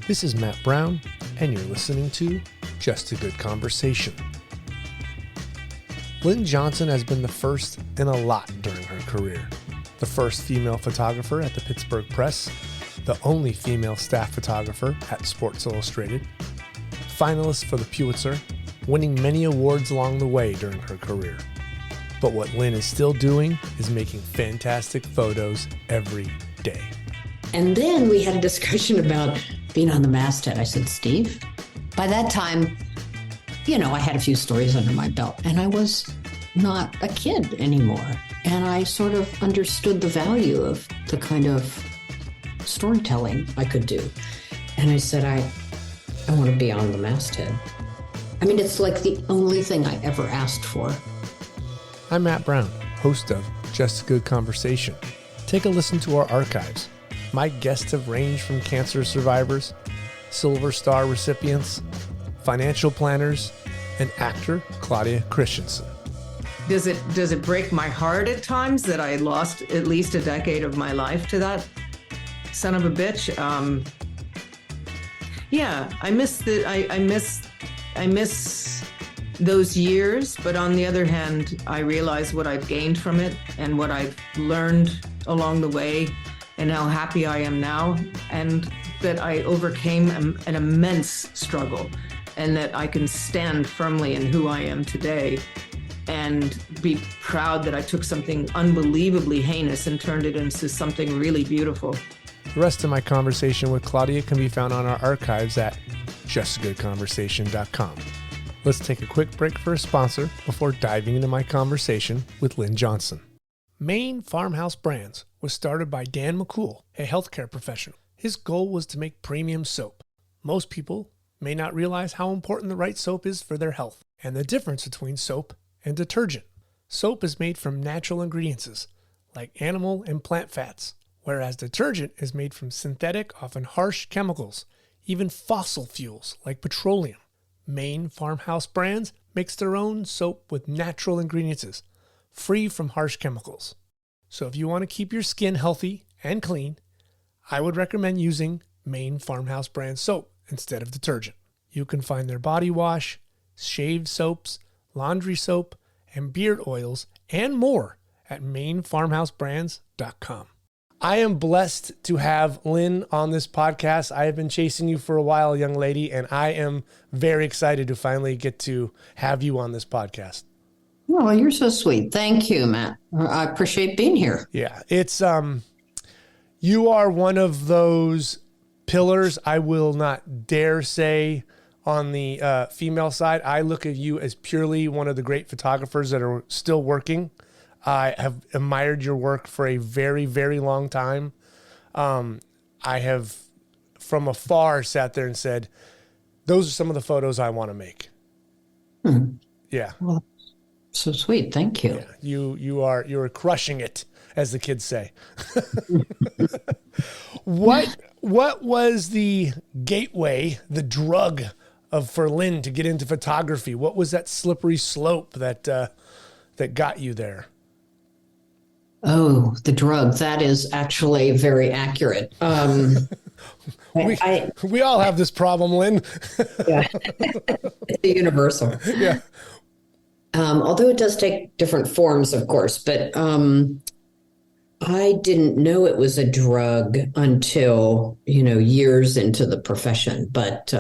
This is Matt Brown, and you're listening to Just a Good Conversation. Lynn Johnson has been the first in a lot during her career. The first female photographer at the Pittsburgh Press, the only female staff photographer at Sports Illustrated, finalist for the Pulitzer, winning many awards along the way during her career. But what Lynn is still doing is making fantastic photos every day. And then we had a discussion about being on the masthead. I said, Steve, by that time, I had a few stories under my belt and I was not a kid anymore. And I sort of understood the value of the kind of storytelling I could do. And I said, I want to be on the masthead. I mean, it's like the only thing I ever asked for. I'm Matt Brown, host of Just a Good Conversation. Take a listen to our archives. My guests have ranged from cancer survivors, Silver Star recipients, financial planners, and actor Claudia Christensen. Does it break my heart at times that I lost at least a decade of my life to that son of a bitch? Yeah, I miss those years, but on the other hand, I realize what I've gained from it and what I've learned along the way and how happy I am now, and that I overcame an immense struggle and that I can stand firmly in who I am today and be proud that I took something unbelievably heinous and turned it into something really beautiful. The rest of my conversation with Claudia can be found on our archives at justagoodconversation.com. Let's take a quick break for a sponsor before diving into my conversation with Lynn Johnson. Maine Farmhouse Brands was started by Dan McCool, a healthcare professional. His goal was to make premium soap. Most people may not realize how important the right soap is for their health and the difference between soap and detergent. Soap is made from natural ingredients like animal and plant fats, whereas detergent is made from synthetic, often harsh chemicals, even fossil fuels like petroleum. Maine Farmhouse Brands makes their own soap with natural ingredients, free from harsh chemicals. So if you want to keep your skin healthy and clean, I would recommend using Maine Farmhouse Brand soap instead of detergent. You can find their body wash, shave soaps, laundry soap, and beard oils, and more at mainfarmhousebrands.com. I am blessed to have Lynn on this podcast. I have been chasing you for a while, young lady, and I am very excited to finally get to have you on this podcast. Oh, you're so sweet. Thank you, Matt. I appreciate being here. Yeah, it's you are one of those pillars. I will not dare say on the female side. I look at you as purely one of the great photographers that are still working. I have admired your work for a very, very long time. I have, from afar, sat there and said, those are some of the photos I want to make. Yeah. Well, so sweet. Thank you. Yeah. You're crushing it, as the kids say. What was the gateway, the drug for Lynn to get into photography? What was that slippery slope that got you there? Oh, the drug. That is actually very accurate. We all have this problem, Lynn. Yeah. It's universal. Yeah. Although it does take different forms, of course, but I didn't know it was a drug until, years into the profession. But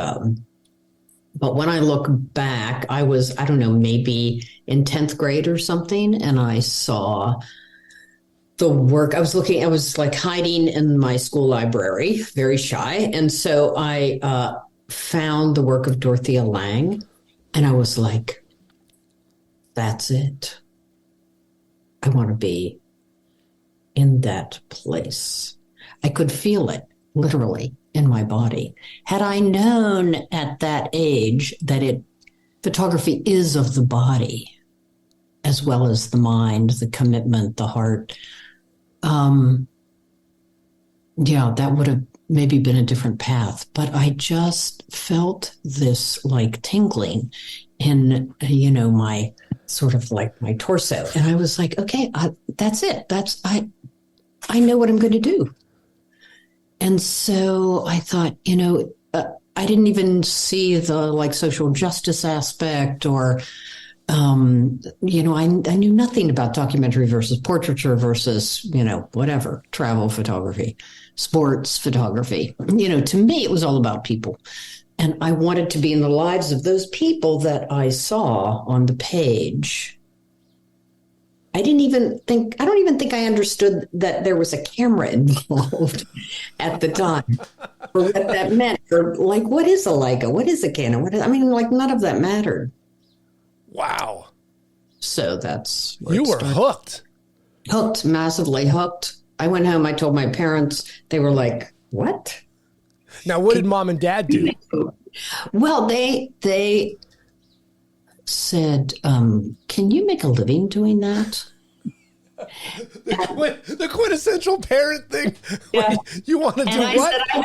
when I look back, I was, I don't know, maybe in 10th grade or something, and I saw the work. I was like hiding in my school library, very shy. And so I found the work of Dorothea Lange, and I was like, that's it. I want to be in that place. I could feel it literally in my body. Had I known at that age that photography is of the body as well as the mind, the commitment, the heart, that would have maybe been a different path. But I just felt this like tingling in, my sort of like my torso. And I was like, okay, that's it. I know what I'm going to do. And so I thought, I didn't even see the like social justice aspect or, I knew nothing about documentary versus portraiture versus, whatever, travel photography, sports photography. To me, it was all about people. And I wanted to be in the lives of those people that I saw on the page. I don't even think I understood that there was a camera involved at the time, or what that meant, or like, what is a Leica? What is a Canon? None of that mattered. Wow. So that's where you were hooked. Hooked, massively hooked. I went home, I told my parents, they were like, what? Now, what did mom and dad do? Well, they said, can you make a living doing that? The quintessential parent thing. Yeah. Wait, you want to do I what? said,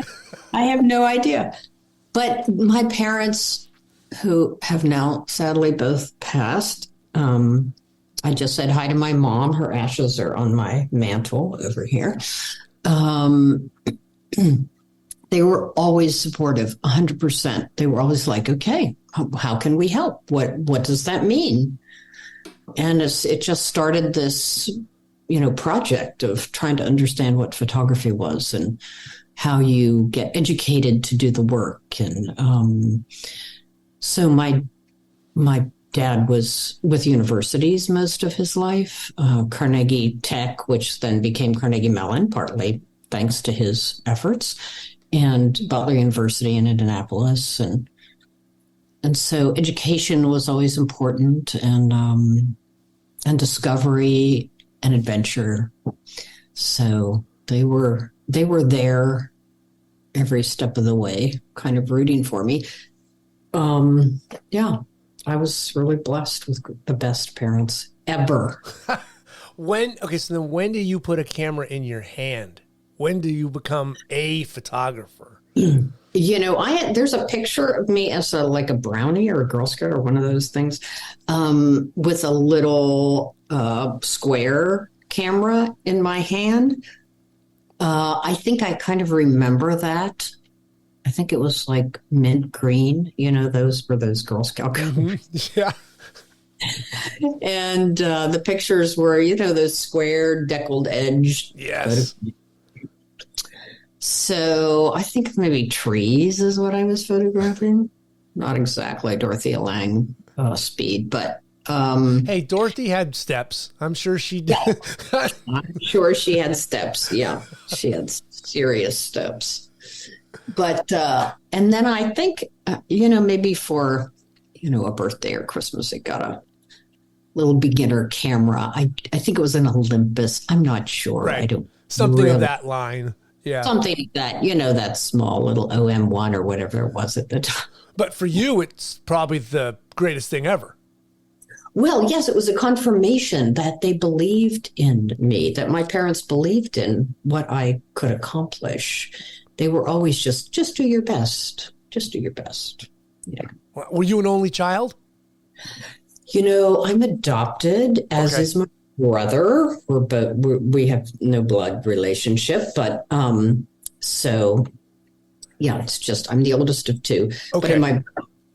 I have no idea. But my parents, who have now sadly both passed, I just said hi to my mom. Her ashes are on my mantle over here. They were always supportive, 100%. They were always like, okay, how can we help? What does that mean? And it just started this, project of trying to understand what photography was and how you get educated to do the work. And so my dad was with universities most of his life, Carnegie Tech, which then became Carnegie Mellon, partly thanks to his efforts, and Butler University in Indianapolis. And so education was always important, and discovery and adventure. So they were there every step of the way, kind of rooting for me. Yeah, I was really blessed with the best parents ever. So then when do you put a camera in your hand? When do you become a photographer? There's a picture of me as a brownie or a Girl Scout or one of those things, with a little square camera in my hand. I think I kind of remember that. I think it was like mint green. Those were those Girl Scout colors. Mm-hmm. Yeah. And the pictures were, those square deckled edged. Yes. So I think maybe trees is what I was photographing. Not exactly Dorothea Lange speed, but... hey, Dorothy had steps. I'm sure she did. Yeah. I'm sure she had steps. Yeah, she had serious steps. But, and then I think, maybe for, a birthday or Christmas, it got a little beginner camera. I think it was an Olympus. I'm not sure. Right. I don't Something really, of that line. Yeah. Something like that, that small little OM1 or whatever it was at the time. But for you, it's probably the greatest thing ever. Well, yes, it was a confirmation that they believed in me, that my parents believed in what I could accomplish. They were always just do your best. Just do your best. Yeah. Were you an only child? I'm adopted, as is my brother. We have no blood relationship, but so yeah, it's just I'm the oldest of two. Okay. But in my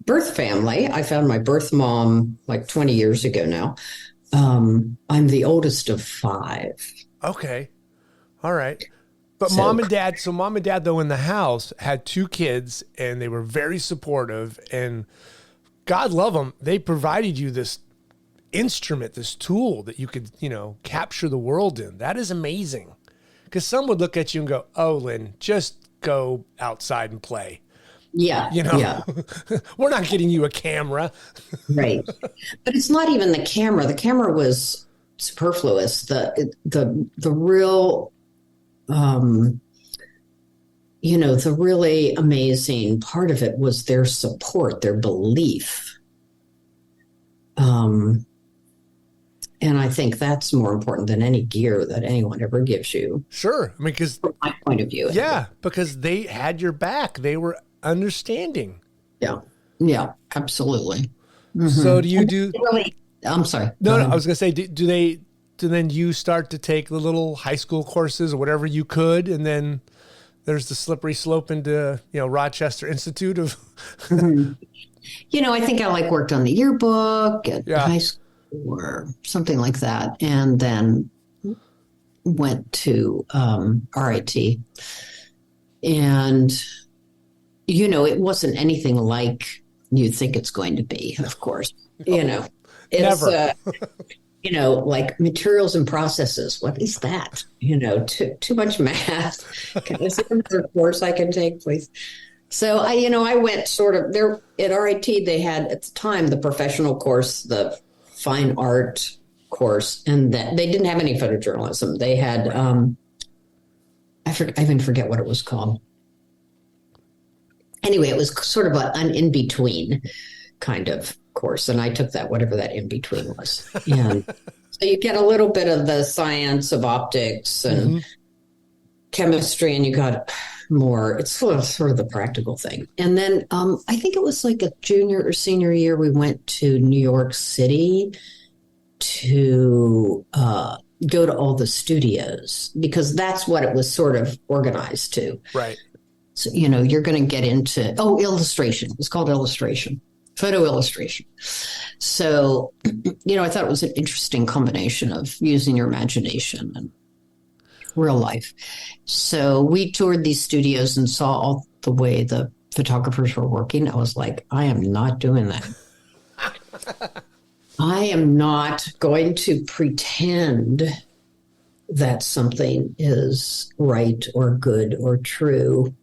birth family, I found my birth mom like 20 years ago now. I'm the oldest of 5. Okay. All right. But mom and dad, though, in the house had 2 kids, and they were very supportive, and God love them. They provided you this instrument, this tool that you could, capture the world in. That is amazing. Because some would look at you and go, oh, Lynn, just go outside and play. Yeah. Yeah. We're not getting you a camera. Right. But it's not even the camera. The camera was superfluous. The real, the really amazing part of it was their support, their belief. And I think that's more important than any gear that anyone ever gives you. Sure. I mean, because from my point of view. Yeah, because they had your back. They were understanding. Yeah. Yeah, absolutely. Mm-hmm. So do you do... I'm sorry. No, I was going to say, do then you start to take the little high school courses or whatever you could, and then There's the slippery slope into, Rochester Institute of. I think I worked on the yearbook at Yeah. high school or something like that. And then went to RIT. And, it wasn't anything like you think it's going to be, of course. It's, Never. like materials and processes. What is that? Too much math. Is there another course I can take, please? So I went sort of there at RIT. They had at the time the professional course, the fine art course, and that they didn't have any photojournalism. They had I even forget what it was called. Anyway, it was sort of an in between kind of course, and I took that, whatever that in between was. And so you get a little bit of the science of optics and chemistry, and you got more. It's sort of the practical thing. And then I think it was like a junior or senior year, we went to New York City to go to all the studios, because that's what it was sort of organized to. Right. So, you're going to get into, illustration. It's called illustration, photo illustration. So, I thought it was an interesting combination of using your imagination and real life. So we toured these studios and saw all the way the photographers were working. I was like, I am not doing that. I am not going to pretend that something is right or good or true.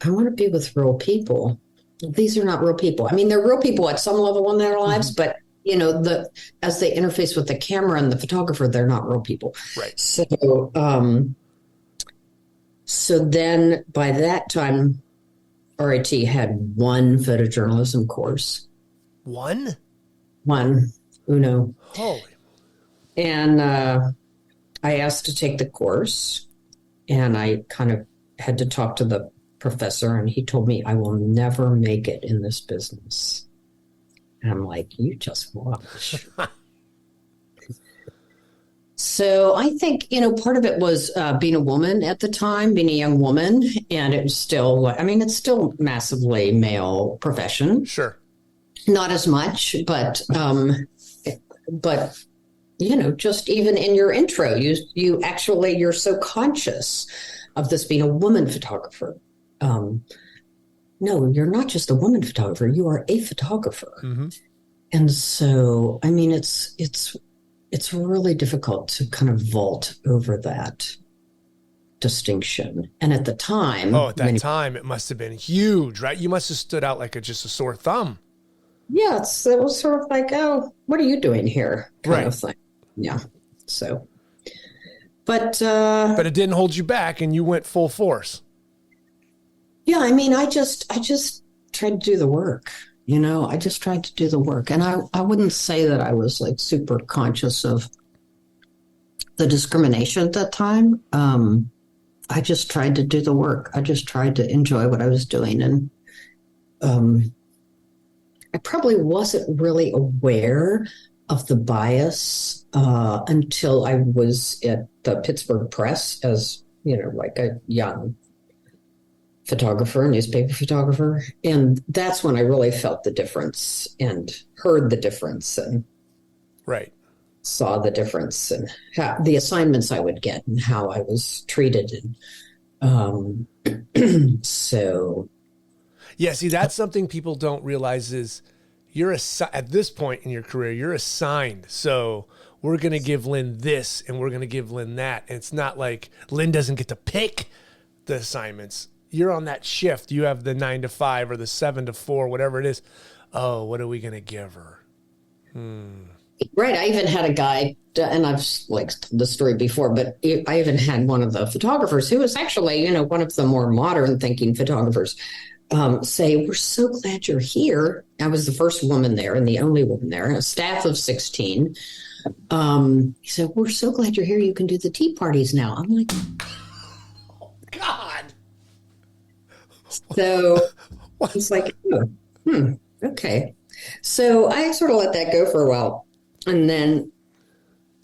I want to be with real people. These are not real people. I mean, they're real people at some level in their lives, but as they interface with the camera and the photographer, they're not real people. Right. So then by that time, RIT had one photojournalism course. One, uno. Holy. And I asked to take the course, and I kind of had to talk to the professor, and he told me I will never make it in this business. And I'm like, you just watch. So I think, part of it was being a woman at the time, being a young woman, and it was still, it's still massively male profession. Sure. Not as much, but just even in your intro, you're so conscious of this being a woman photographer. No, you're not just a woman photographer. You are a photographer. Mm-hmm. And so, it's really difficult to kind of vault over that distinction. And at the time... Oh, at that time, it must have been huge, right? You must have stood out like just a sore thumb. Yeah, it was sort of like, oh, what are you doing here? Kind of thing. Yeah. So, but it didn't hold you back, and you went full force. Yeah, I just tried to do the work. I just tried to do the work. And I wouldn't say that I was super conscious of the discrimination at that time. I just tried to do the work. I just tried to enjoy what I was doing. And I probably wasn't really aware of the bias until I was at the Pittsburgh Press as, a young photographer, newspaper photographer. And that's when I really felt the difference and heard the difference and saw the difference and how the assignments I would get and how I was treated. And so. Yeah, see, that's something people don't realize is at this point in your career, you're assigned. So we're going to give Lynn this and we're going to give Lynn that. And it's not like Lynn doesn't get to pick the assignments. You're on that shift. You have the 9 to 5 or the 7 to 4, whatever it is. Oh, what are we going to give her? Right. I even had a guy, and I've told the story before, but I even had one of the photographers who was actually, one of the more modern thinking photographers say, we're so glad you're here. I was the first woman there and the only woman there, a staff of 16. He said, we're so glad you're here. You can do the tea parties now. I'm like, oh, God. So it's like, okay. So I sort of let that go for a while. And then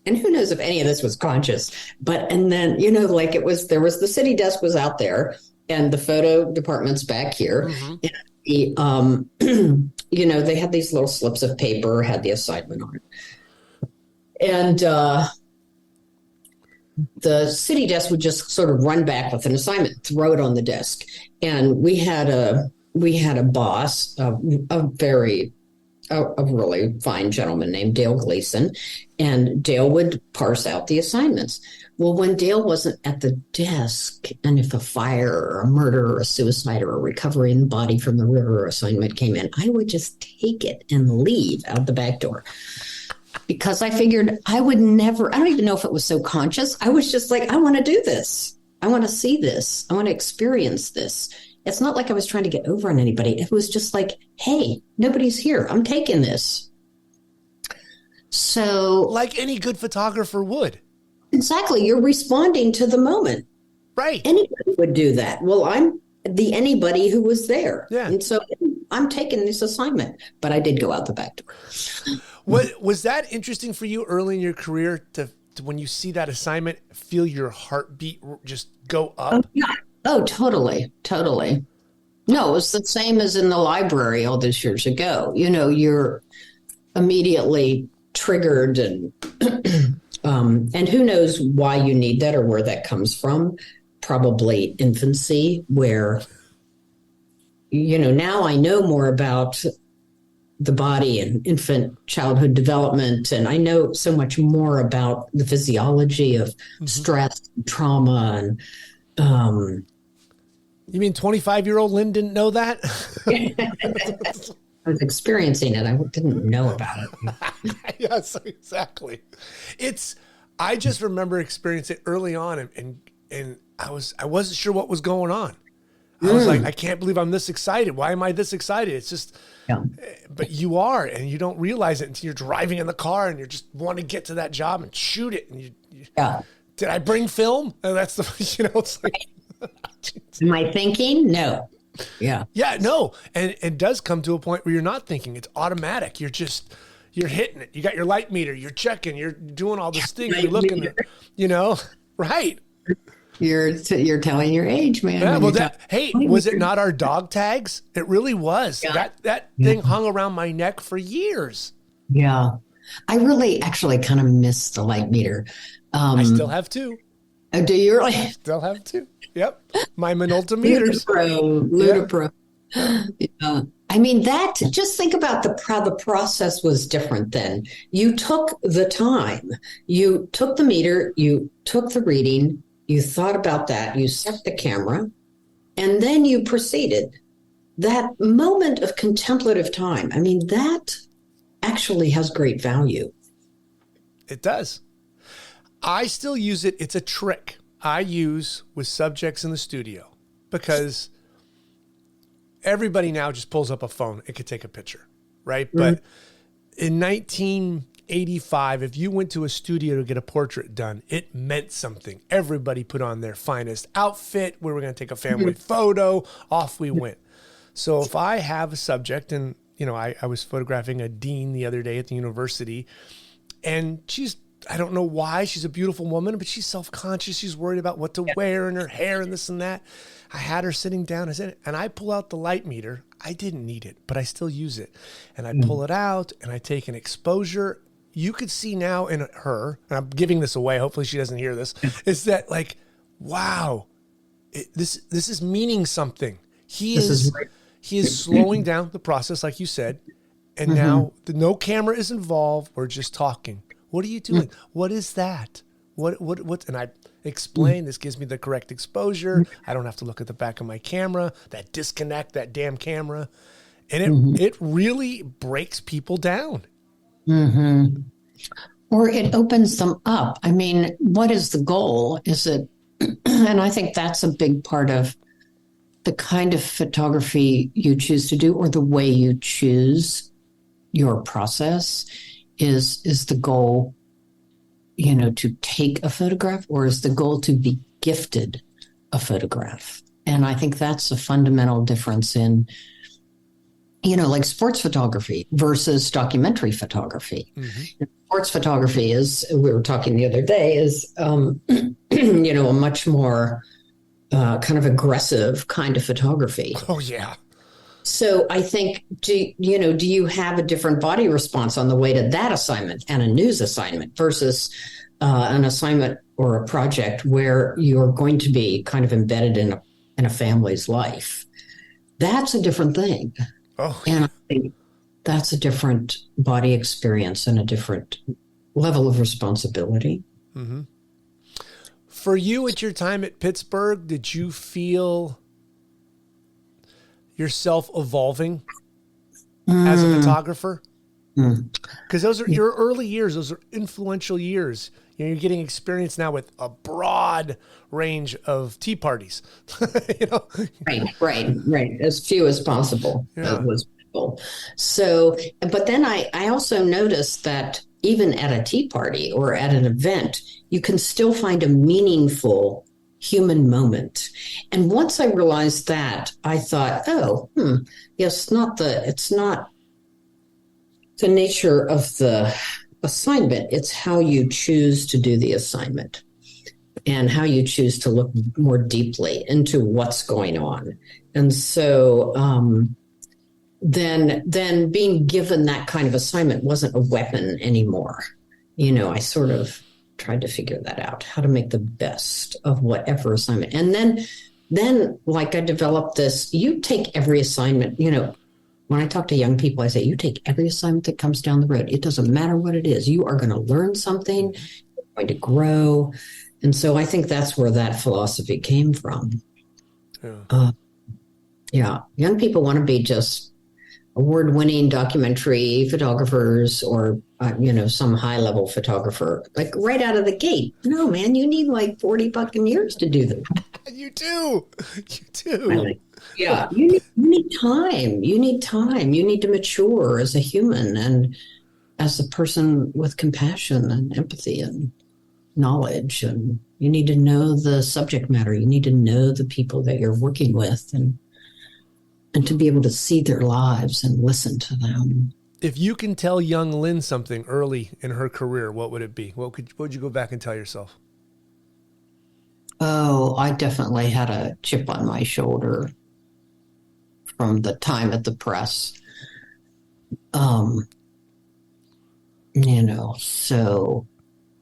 and who knows if any of this was conscious, but, and then, like there was the city desk was out there and the photo department's back here. And they had these little slips of paper, had the assignment on it. And the city desk would just sort of run back with an assignment, throw it on the desk. And we had a boss, a really fine gentleman named Dale Gleason, and Dale would parse out the assignments. Well, when Dale wasn't at the desk, and if a fire or a murder or a suicide or a recovery in the body from the river assignment came in, I would just take it and leave out the back door. Because I figured I would never, I don't even know if it was so conscious. I was just like, I want to do this. I want to see this. I want to experience this. It's not like I was trying to get over on anybody. It was just like, hey, nobody's here. I'm taking this. So, like any good photographer would. Exactly. You're responding to the moment. Right. Anybody would do that. Well, I'm the anybody who was there. Yeah. And so I'm taking this assignment, but I did go out the back door. What was that interesting for you early in your career to when you see that assignment, feel your heartbeat just go up? Oh, yeah. Oh, totally. Totally. No, it was the same as in the library all those years ago. You're immediately triggered and who knows why you need that or where that comes from. Probably infancy, where, now I know more about the body and infant childhood development. And I know so much more about the physiology of stress, and trauma. And you mean 25-year-old Lynn didn't know that? I was experiencing it. I didn't know about it. Yes, exactly. I just remember experiencing it early on and I wasn't sure what was going on. I was like, I can't believe I'm this excited. Why am I this excited? It's just, but you are, and you don't realize it until you're driving in the car and you just want to get to that job and shoot it. And did I bring film? And that's it's like, am I thinking? No. Yeah. Yeah, no. And it does come to a point where you're not thinking. It's automatic. You're hitting it. You got your light meter. You're checking. You're doing all this thing. You're looking, right. You're telling your age, man. Yeah, well, was it not our dog tags? It really was. Yeah. That thing hung around my neck for years. Yeah. I really actually kind of miss the light meter. I still have two. Oh, do you really? Still have two. Yep. My Minolta meters. Ludipro. Yeah. I mean, just think about how the process was different then. You took the time. You took the meter. You took the reading. You thought about that. You set the camera. And then you proceeded. That moment of contemplative time, I mean, that actually has great value. It does. I still use it. It's a trick I use with subjects in the studio because everybody now just pulls up a phone and could take a picture, right? Mm-hmm. But in 1985, if you went to a studio to get a portrait done, it meant something. Everybody put on their finest outfit. We were going to take a family photo. Off we went. So if I have a subject, and I was photographing a dean the other day at the university, and I don't know why, she's a beautiful woman, but she's self-conscious. She's worried about what to wear and her hair and this and that. I had her sitting down, and I pull out the light meter. I didn't need it, but I still use it. And I pull it out, and I take an exposure. You could see now in her, and I'm giving this away, hopefully she doesn't hear this, is that like, wow, this is meaning something. He is slowing down the process, like you said, and now no camera is involved. We're just talking. What are you doing? What is that? What? And I explain, this gives me the correct exposure. I don't have to look at the back of my camera, that damn camera. And it really breaks people down. Mm-hmm. Or it opens them up. I mean, what is the goal? Is it, and I think that's a big part of the kind of photography you choose to do, or the way you choose your process. Is the goal, to take a photograph, or is the goal to be gifted a photograph? And I think that's a fundamental difference in like sports photography versus documentary photography. Mm-hmm. Sports photography we were talking the other day, is, a much more kind of aggressive kind of photography. Oh, yeah. So I think, do you have a different body response on the way to that assignment and a news assignment versus an assignment or a project where you're going to be kind of embedded in a family's life? That's a different thing. Oh, and I think that's a different body experience and a different level of responsibility. mm-hmm. For you at your time at Pittsburgh, did you feel yourself evolving as a photographer? Because those are your early years. Those are influential years. You're getting experience now with a broad range of tea parties. Right. As few as possible. Yeah. So, but then I also noticed that even at a tea party or at an event, you can still find a meaningful human moment. And once I realized that, I thought, yes, it's not the nature of the assignment. It's how you choose to do the assignment and how you choose to look more deeply into what's going on. And so then being given that kind of assignment wasn't a weapon anymore. I sort of tried to figure that out, how to make the best of whatever assignment. And then like I developed this, you take every assignment, when I talk to young people, I say, you take every assignment that comes down the road. It doesn't matter what it is. You are going to learn something, you're going to grow. And so I think that's where that philosophy came from. Yeah. Young people want to be just award-winning documentary photographers or, some high-level photographer, like right out of the gate. No, man, you need like 40 fucking years to do that. You do. Yeah, you need time. You need time. You need to mature as a human and as a person with compassion and empathy and knowledge. And you need to know the subject matter. You need to know the people that you're working with and to be able to see their lives and listen to them. If you can tell young Lynn something early in her career, what would it be? What would you go back and tell yourself? Oh, I definitely had a chip on my shoulder from the time at the press. So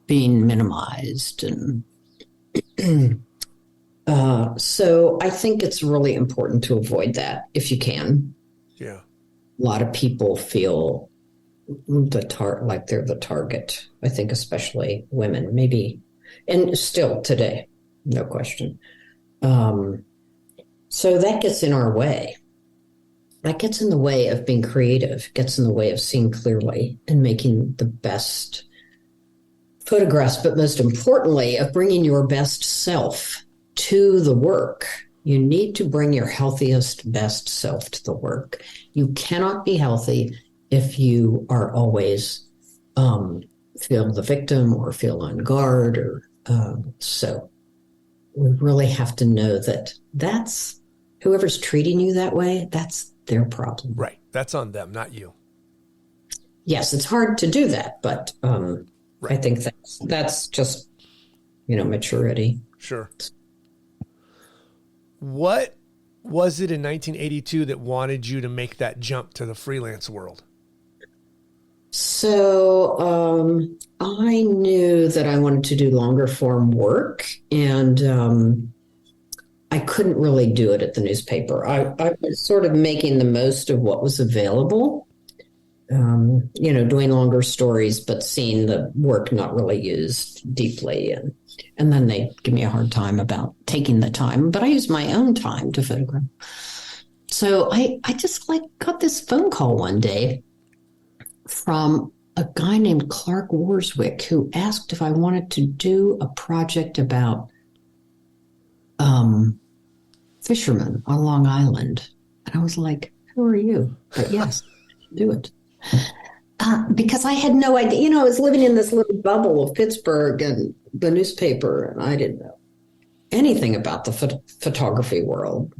being minimized and so I think it's really important to avoid that if you can. Yeah. A lot of people feel like they're the target. I think especially women, maybe, and still today, no question. So that gets in our way. That gets in the way of being creative, gets in the way of seeing clearly and making the best photographs, but most importantly, of bringing your best self to the work. You need to bring your healthiest, best self to the work. You cannot be healthy if you are always feel the victim or feel on guard. So we really have to know that that's whoever's treating you that way, that's their problem. Right. That's on them, not you. Yes, it's hard to do that, but right. I think that's just, maturity. Sure. What was it in 1982 that wanted you to make that jump to the freelance world? So I knew that I wanted to do longer form work, and I couldn't really do it at the newspaper. I was sort of making the most of what was available, doing longer stories, but seeing the work not really used deeply. And then they give me a hard time about taking the time, but I use my own time to photograph. So I just got this phone call one day from a guy named Clark Warswick who asked if I wanted to do a project about fishermen on Long Island. And I was like, who are you? But yes, do it. Because I had no idea, I was living in this little bubble of Pittsburgh and the newspaper, and I didn't know anything about the photography world.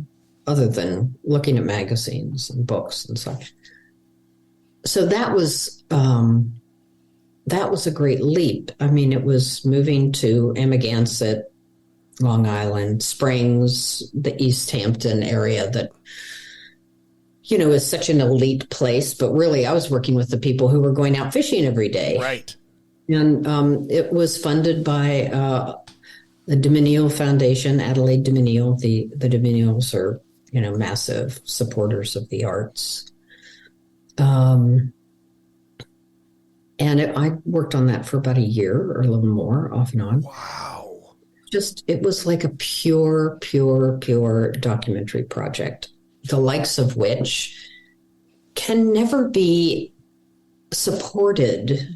other than looking at magazines and books and such. So that was a great leap. I mean, it was moving to Amagansett, Long Island, Springs, the East Hampton area that, you know, is such an elite place. But really, I was working with the people who were going out fishing every day. Right. And it was funded by the Dominial Foundation, Adelaide Dominial. The Dominials are, you know, massive supporters of the arts. And I worked on that for about a year or a little more, off and on. Wow. It was like a pure documentary project, the likes of which can never be supported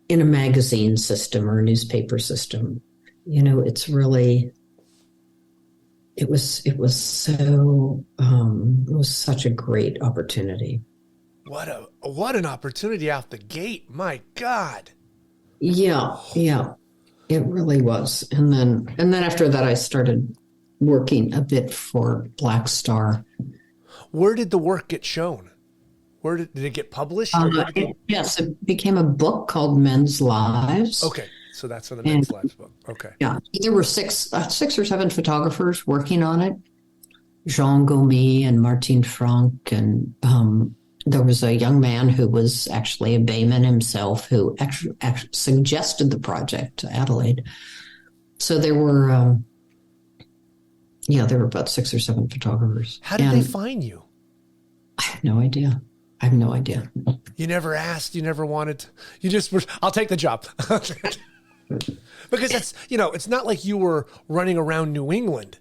in a magazine system or a newspaper system. You know, it's really, it was such a great opportunity. What an opportunity out the gate. My God. Yeah. It really was. And then after that, I started working a bit for Black Star. Where did the work get shown? Where did it get published? Yes, it became a book called Men's Lives. Okay, so that's in the Men's Lives book. Okay. Yeah, there were six or seven photographers working on it. Jean Gomy and Martine Franck, and there was a young man who was actually a Bayman himself who actually suggested the project to Adelaide. So there were about 6 or 7 photographers. How did they find you? I have no idea. You never asked, you never wanted, you just were, I'll take the job. Because that's, you know, it's not like you were running around New England.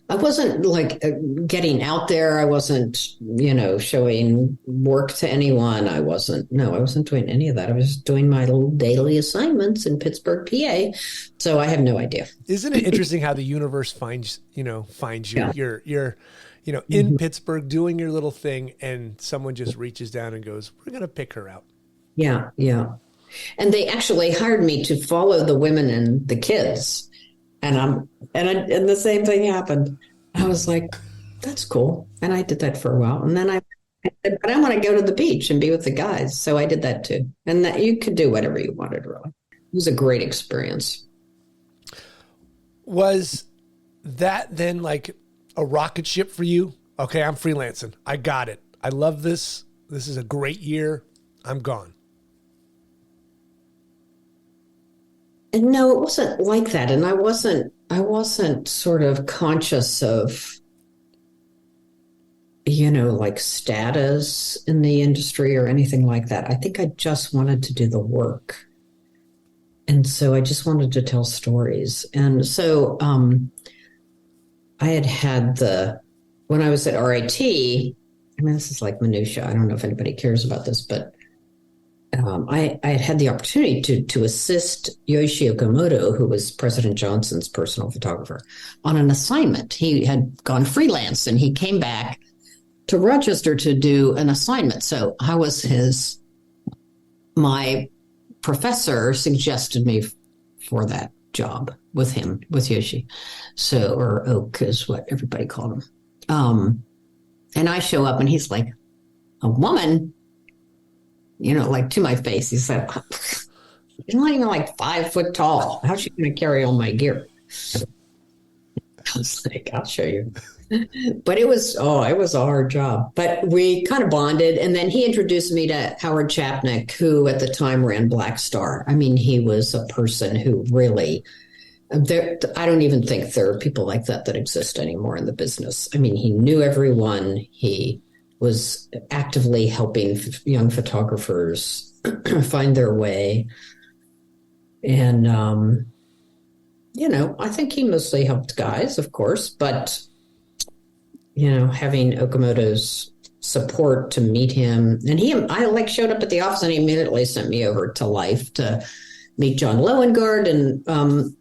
I wasn't like getting out there. I wasn't, you know, showing work to anyone. I wasn't doing any of that. I was doing my little daily assignments in Pittsburgh, PA. So I have no idea. Isn't it interesting how the universe finds you? Yeah. You're in Pittsburgh doing your little thing, and someone just reaches down and goes, "We're going to pick her out." Yeah. And they actually hired me to follow the women and the kids. And the same thing happened. I was like, that's cool. And I did that for a while. And then I said, but I want to go to the beach and be with the guys. So I did that too. And that you could do whatever you wanted, really. It was a great experience. Was that then like a rocket ship for you? Okay, I'm freelancing. I got it. I love this. This is a great year. I'm gone. And no, it wasn't like that. And I wasn't sort of conscious of, you know, like status in the industry or anything like that. I think I just wanted to do the work. And so I just wanted to tell stories. And so I had when I was at RIT, I mean, this is like minutia. I don't know if anybody cares about this, but I had the opportunity to assist Yoichi Okamoto, who was President Johnson's personal photographer, on an assignment. He had gone freelance and he came back to Rochester to do an assignment. So my professor suggested me for that job with him, with Yoshi. So, or Oak is what everybody called him. And I show up and he's like, a woman? You know, like to my face, he said, "You're not even like 5 foot tall. How's she going to carry all my gear?" I was like, "I'll show you." But it was a hard job. But we kind of bonded. And then he introduced me to Howard Chapnick, who at the time ran Black Star. I mean, he was a person who really, I don't even think there are people like that exist anymore in the business. I mean, he knew everyone. He was actively helping young photographers find their way. And, you know, I think he mostly helped guys, of course, but, you know, having Okamoto's support to meet him. And I showed up at the office and he immediately sent me over to Life to meet John Loengard. And,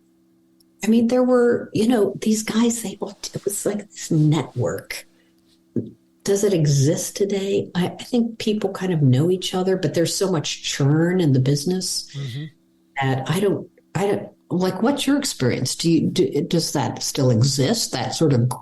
I mean, there were, you know, these guys, it was like this network. Does it exist today? I think people kind of know each other, but there's so much churn in the business that I don't like. What's your experience? Does that still exist? That sort of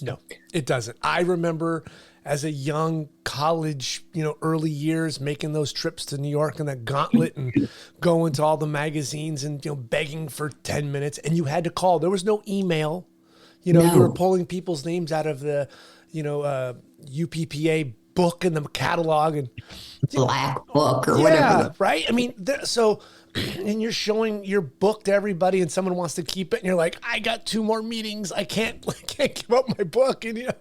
No, it doesn't. I remember as a young college, early years, making those trips to New York and that gauntlet and going to all the magazines and, begging for 10 minutes, and you had to call. There was no email. You were pulling people's names out of the, UPPA book and the catalog and black book or whatever. Right. I mean, and you're showing your book to everybody and someone wants to keep it. And you're like, I got 2 more meetings. I can't give up my book. And,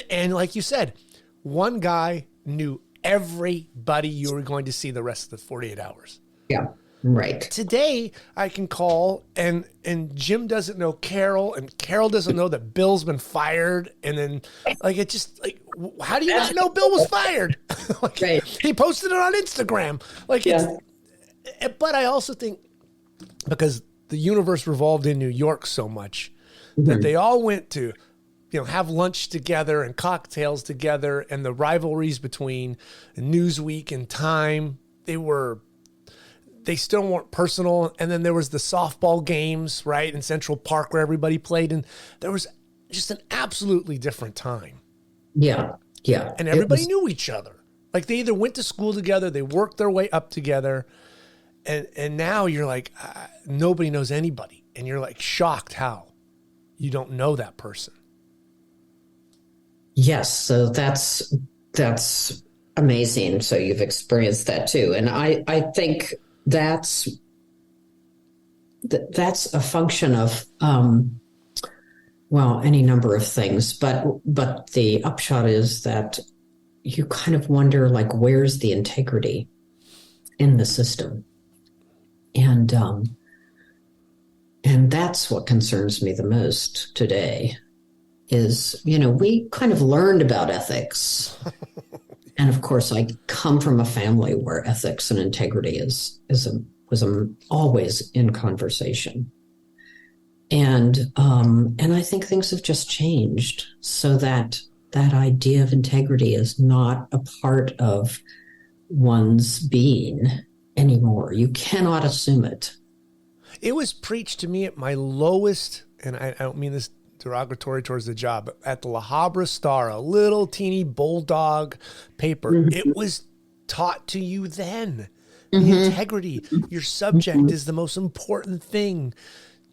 and like you said, one guy knew everybody you were going to see the rest of the 48 hours. Yeah. Right. Today, I can call and Jim doesn't know Carol and Carol doesn't know that Bill's been fired. And then it just how do you not know Bill was fired? Right. He posted it on Instagram. But I also think because the universe revolved in New York so much that they all went to, have lunch together and cocktails together, and the rivalries between Newsweek and Time, they still weren't personal. And then there was the softball games, right, in Central Park where everybody played. And there was just an absolutely different time. Yeah. Yeah. And everybody knew each other. Like they either went to school together, they worked their way up together. And now you're like, nobody knows anybody. And you're like shocked how you don't know that person. Yes. So that's amazing. So you've experienced that too. And I think that's a function of, any number of things, but the upshot is that you kind of wonder, where's the integrity in the system? And that's what concerns me the most today is, we kind of learned about ethics. And of course, I come from a family where ethics and integrity was always in conversation. And I think things have just changed so that idea of integrity is not a part of one's being anymore. You cannot assume it. It was preached to me at my lowest, and I don't mean this derogatory towards the job, but at the La Habra Star, a little teeny bulldog paper, it was taught to you then. The integrity, your subject is the most important thing.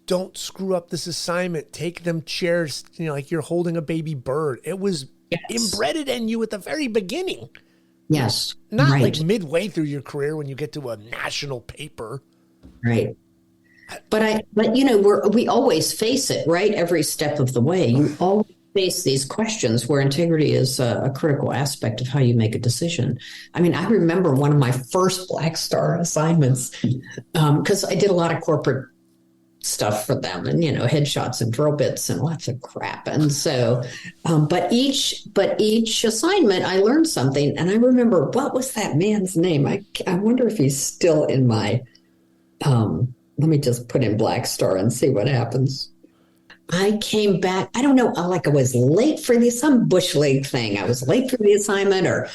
Don't screw up this assignment. Take them chairs, like you're holding a baby bird. It was embedded in you at the very beginning. Yes. Not like midway through your career when you get to a national paper. Right. But we always face it, right? Every step of the way. You always face these questions where integrity is a critical aspect of how you make a decision. I mean, I remember one of my first Black Star assignments, because I did a lot of corporate stuff for them and, headshots and drill bits and lots of crap. And so, but each assignment I learned something. And I remember, what was that man's name? I wonder if he's still in my, let me just put in Black Star and see what happens. I came back, I don't know, I was late for some Bush League thing. I was late for the assignment, or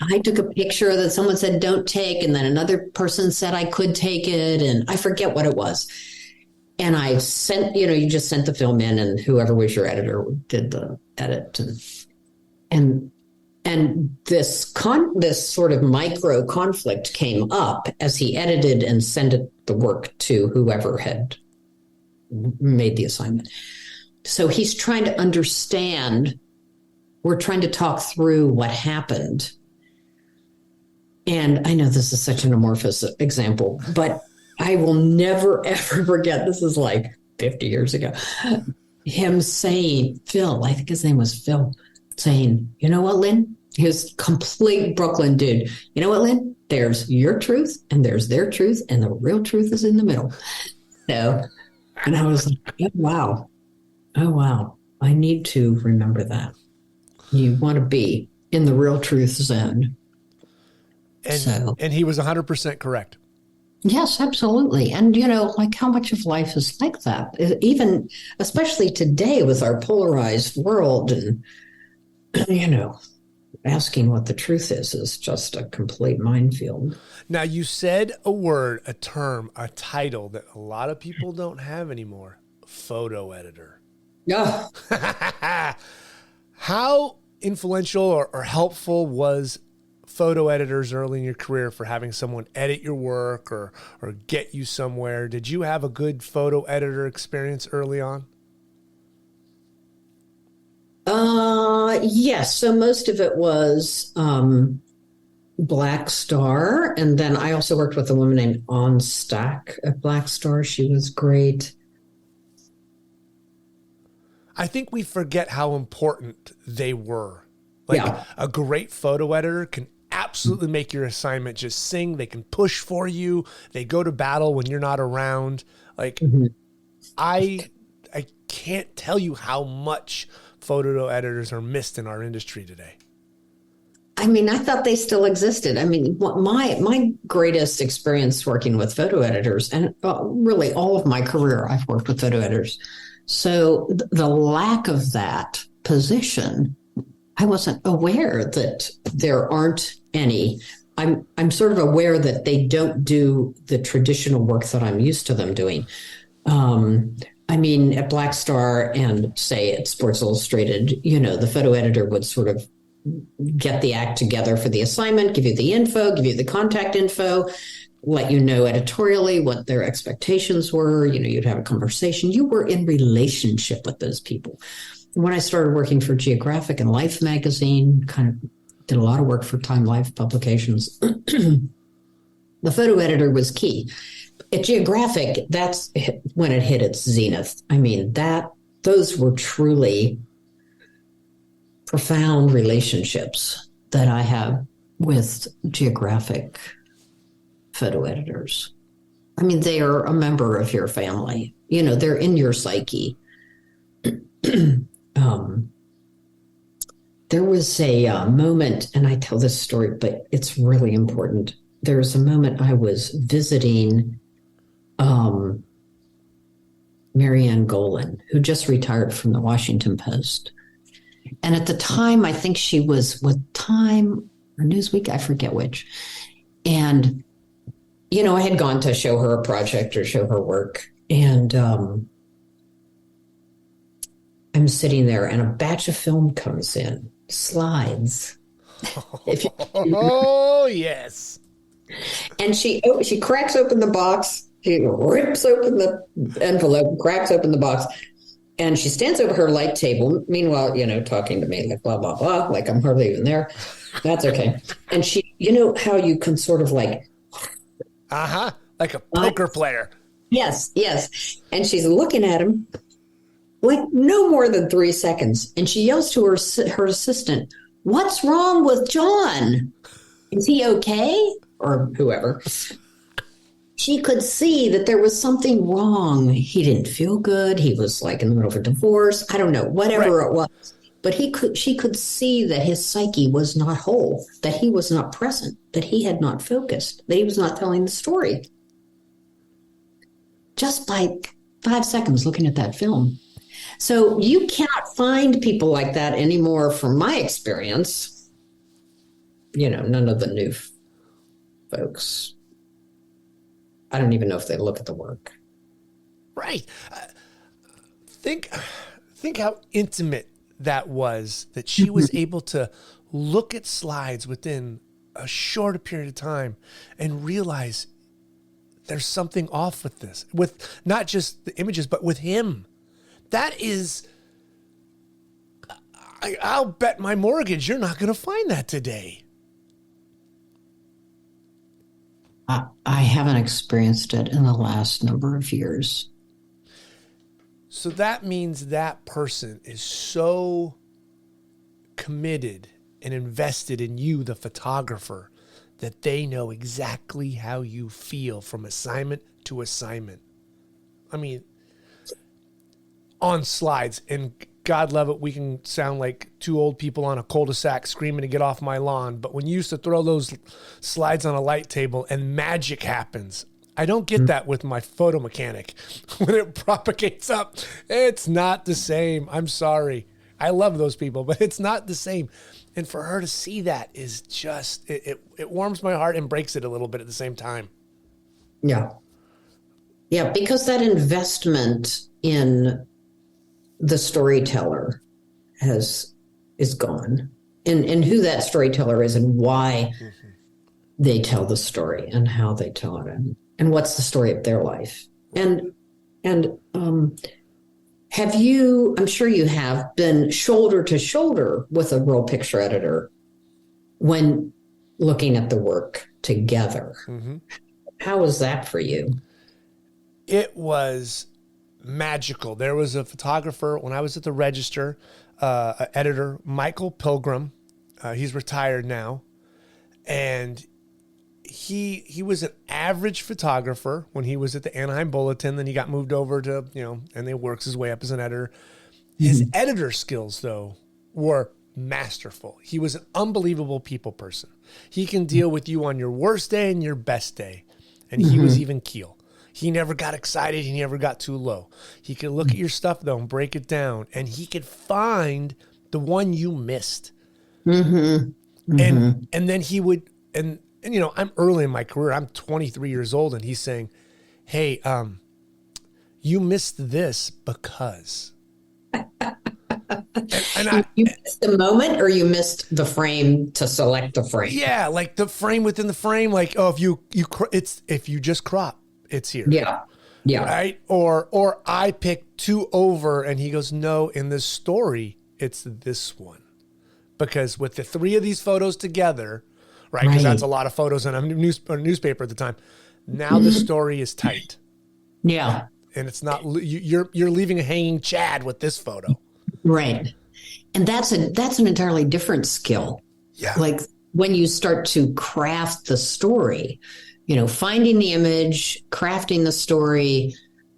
I took a picture that someone said don't take, and then another person said I could take it, and I forget what it was. And I sent, you just sent the film in, and whoever was your editor did the edit. And this sort of micro conflict came up as he edited and sent the work to whoever had made the assignment. So he's trying to understand, we're trying to talk through what happened. And I know this is such an amorphous example, but I will never, ever forget, this is like 50 years ago, him saying, Phil, I think his name was Phil, saying, you know what, Lynn? His complete Brooklyn dude. You know what, Lynn? There's your truth and there's their truth, and the real truth is in the middle. So, and I was like, oh, wow. I need to remember that. You want to be in the real truth zone. And he was 100% correct. Yes, absolutely. And, how much of life is like that? Even, especially today with our polarized world and, asking what the truth is just a complete minefield. Now, you said a word, a term, a title that a lot of people don't have anymore, photo editor. Yeah. How influential or helpful was photo editors early in your career for having someone edit your work or get you somewhere? Did you have a good photo editor experience early on? Yes. So most of it was Black Star. And then I also worked with a woman named On Stack at Black Star. She was great. I think we forget how important they were. Like a great photo editor can absolutely make your assignment just sing. They can push for you. They go to battle when you're not around. Like I can't tell you how much photo editors are missed in our industry today. I mean, I thought they still existed. I mean, my greatest experience working with photo editors, and really all of my career, I've worked with photo editors. So the lack of that position, I wasn't aware that there aren't any. I'm sort of aware that they don't do the traditional work that I'm used to them doing. I mean, at Black Star and say at Sports Illustrated, the photo editor would sort of get the act together for the assignment, give you the info, give you the contact info, let you know editorially what their expectations were. You'd have a conversation. You were in relationship with those people. When I started working for Geographic and Life magazine, kind of did a lot of work for Time Life publications, the photo editor was key. At Geographic, that's when it hit its zenith. I mean, those were truly profound relationships that I have with Geographic photo editors. I mean, they are a member of your family. They're in your psyche. There was a moment, and I tell this story, but it's really important. There was a moment I was visiting Marianne Golan, who just retired from the Washington Post. And at the time, I think she was with Time or Newsweek, I forget which. And, I had gone to show her a project or show her work. And I'm sitting there and a batch of film comes in, slides. Oh, yes. And she cracks open the box. She rips open the envelope, cracks open the box. And she stands over her light table, meanwhile, talking to me like, blah, blah, blah, like I'm hardly even there. That's okay. And she, how you can sort of like. Like a poker player. Yes. And she's looking at him like no more than 3 seconds. And she yells to her assistant, "What's wrong with John? Is he okay?" Or whoever. She could see that there was something wrong. He didn't feel good. He was like in the middle of a divorce. I don't know, whatever it was. But she could see that his psyche was not whole, that he was not present, that he had not focused, that he was not telling the story. Just by 5 seconds looking at that film. So you cannot find people like that anymore from my experience. None of the new folks. I don't even know if they look at the work. Right. Think how intimate that was, that she was able to look at slides within a short period of time and realize there's something off with this, with not just the images, but with him. That is, I'll bet my mortgage you're not going to find that today. I haven't experienced it in the last number of years. So that means that person is so committed and invested in you, the photographer, that they know exactly how you feel from assignment to assignment. I mean, on slides, and God love it, we can sound like two old people on a cul-de-sac screaming to get off my lawn. But when you used to throw those slides on a light table and magic happens, I don't get that with my photo mechanic. When it propagates up, it's not the same. I'm sorry. I love those people, but it's not the same. And for her to see that is just, it warms my heart and breaks it a little bit at the same time. Yeah. Yeah, because that investment in the storyteller is gone, and who that storyteller is and why they tell the story and how they tell it, and what's the story of their life. And have you, I'm sure you have, been shoulder to shoulder with a roll picture editor when looking at the work together? How was that for you? It was magical. There was a photographer when I was at the Register, editor, Michael Pilgrim. He's retired now. And he was an average photographer when he was at the Anaheim Bulletin. Then he got moved over to, and he works his way up as an editor. His editor skills, though, were masterful. He was an unbelievable people person. He can deal with you on your worst day and your best day. And he was even keel. He never got excited. He never got too low. He could look at your stuff, though, and break it down. And he could find the one you missed. And then he would, and I'm early in my career. I'm 23 years old. And he's saying, hey, you missed this because. You missed the moment, or you missed the frame to select the frame? Yeah, like the frame within the frame. Like, oh, if you just crop, it's here. Yeah. Right. Or I picked two over, and he goes, no, in this story, it's this one, because with the three of these photos together, right? Because that's a lot of photos in a newspaper at the time. Now the story is tight. Yeah. And it's not you're leaving a hanging Chad with this photo. Right. And that's an entirely different skill. Yeah. Like when you start to craft the story, finding the image, crafting the story,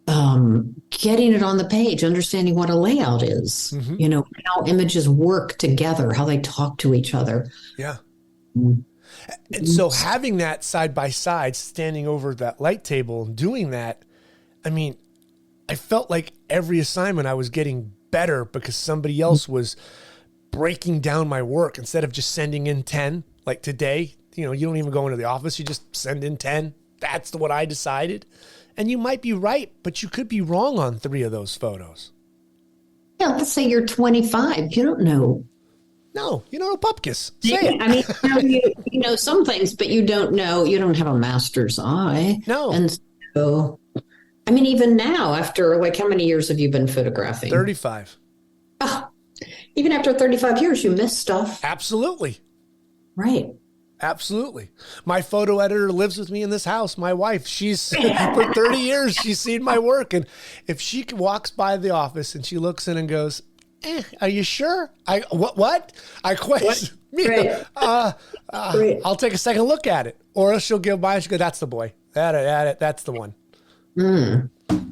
getting it on the page, understanding what a layout is, how images work together, how they talk to each other. Yeah. And so having that side by side, standing over that light table and doing that, I mean, I felt like every assignment I was getting better because somebody else was breaking down my work instead of just sending in 10. Like today, you don't even go into the office. You just send in 10. That's what I decided. And you might be right, but you could be wrong on 3 of those photos. Yeah, let's say you're 25. You don't know. No, you don't know pupkis. Say it. I mean, you know some things, but you don't know. You don't have a master's eye. No. And so, I mean, even now, after how many years have you been photographing? 35. Oh, even after 35 years, you miss stuff. Absolutely. Right. Absolutely. My photo editor lives with me in this house. My wife, she's for 30 years, she's seen my work. And if she walks by the office and she looks in and goes, are you sure? What? I question. Right. Right. I'll take a second look at it. Or else she'll go by and she'll go, that's the boy. That's the one.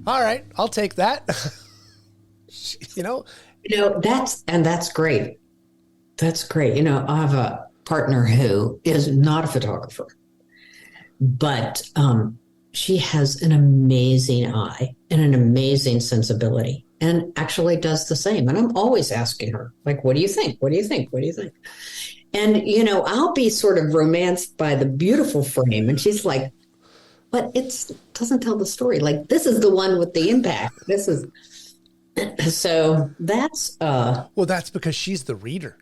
All right. I'll take that. That's great. That's great. I have a partner who is not a photographer, but she has an amazing eye and an amazing sensibility, and actually does the same. And I'm always asking her, like, what do you think? What do you think? What do you think? And, I'll be sort of romanced by the beautiful frame. And she's like, but it doesn't tell the story. Like, this is the one with the impact. So that's. Well, that's because she's the reader.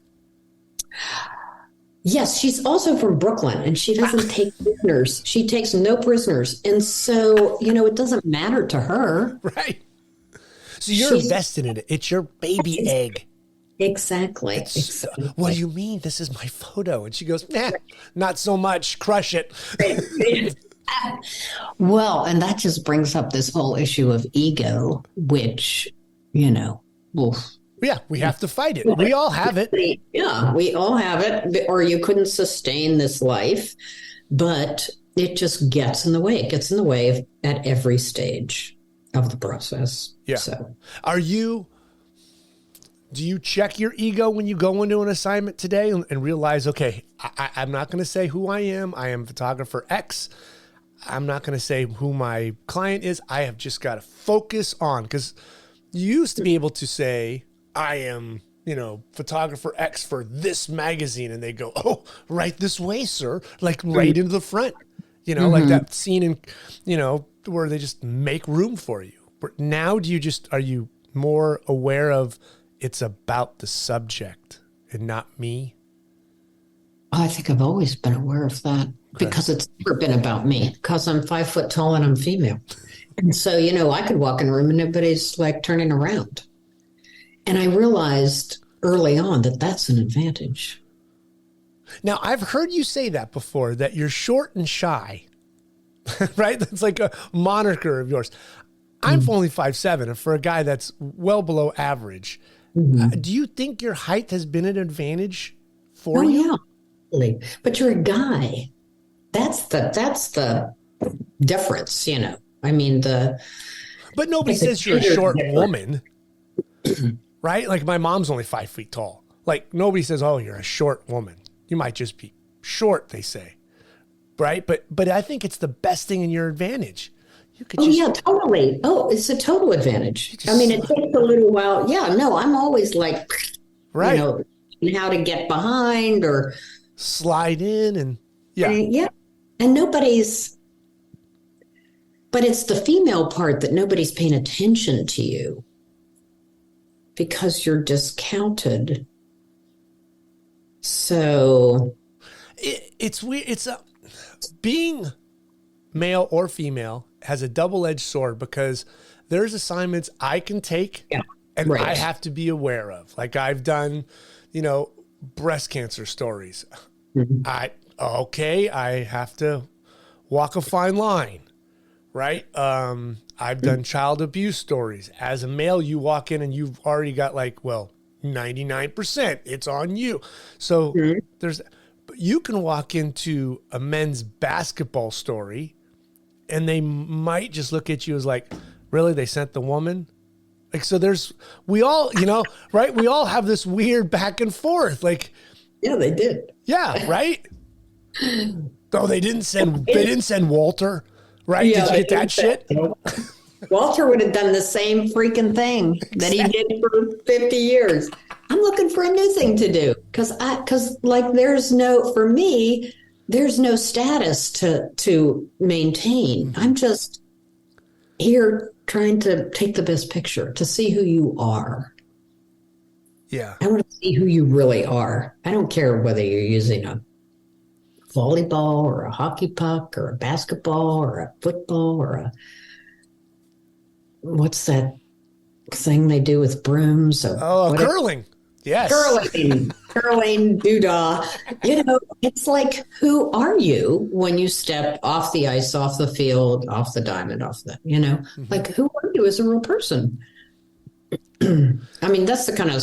Yes, she's also from Brooklyn, and she doesn't take prisoners. She takes no prisoners. And so, it doesn't matter to her. Right. So you're invested in it. It's your baby egg. Exactly. What do you mean? This is my photo. And she goes, nah, not so much. Crush it. Well, and that just brings up this whole issue of ego, which, oof. Yeah, we have to fight it. We all have it. Yeah, we all have it. Or you couldn't sustain this life, but it just gets in the way. It gets in the way at every stage of the process. Yeah. So, do you check your ego when you go into an assignment today and realize, okay, I'm not going to say who I am. I am photographer X. I'm not going to say who my client is. I have just got to focus on, because you used to be able to say, I am, photographer X for this magazine. And they go, oh, right this way, sir. Like right into the front, like that scene in, where they just make room for you. But now are you more aware of it's about the subject and not me? I think I've always been aware of that because it's never been about me because I'm 5 foot tall and I'm female. And so, I could walk in a room and nobody's like turning around. And I realized early on that that's an advantage. Now, I've heard you say that before, that you're short and shy, right? That's like a moniker of yours. I'm only 5'7", and for a guy that's well below average. Do you think your height has been an advantage for you? Yeah. But you're a guy. That's the difference, I mean, but nobody says you're a short woman, right? Like my mom's only 5 feet tall. Like nobody says, oh, you're a short woman. You might just be short, they say, right? But I think it's the best thing in your advantage. You could yeah, totally. Oh, it's a total advantage. I mean, it takes a little while. Yeah, no, I'm always like, right. How to get behind or slide in and yeah. And but it's the female part that nobody's paying attention to you because you're discounted. So it's weird. It's being male or female has a double-edged sword because there's assignments I can take and I have to be aware of. Like I've done, breast cancer stories. I have to walk a fine line, right? I've done child abuse stories. As a male, you walk in and you've already got 99%. It's on you. So you can walk into a men's basketball story and they might just look at you as like, really? They sent the woman? Like, so we all, right? We all have this weird back and forth. Like, yeah, they did. Yeah. Right. Oh, they didn't send Walter. Right. Yeah, did you get that shit? Walter would have done the same freaking thing that he did for 50 years. I'm looking for a new thing to do because there's no status to maintain. I'm just here trying to take the best picture to see who you are. Yeah. I want to see who you really are. I don't care whether you're using a volleyball or a hockey puck or a basketball or a football or what's that thing they do with brooms? Curling. Yes. Curling, doodah. It's like, who are you when you step off the ice, off the field, off the diamond, like, who are you as a real person? I mean, that's the kind of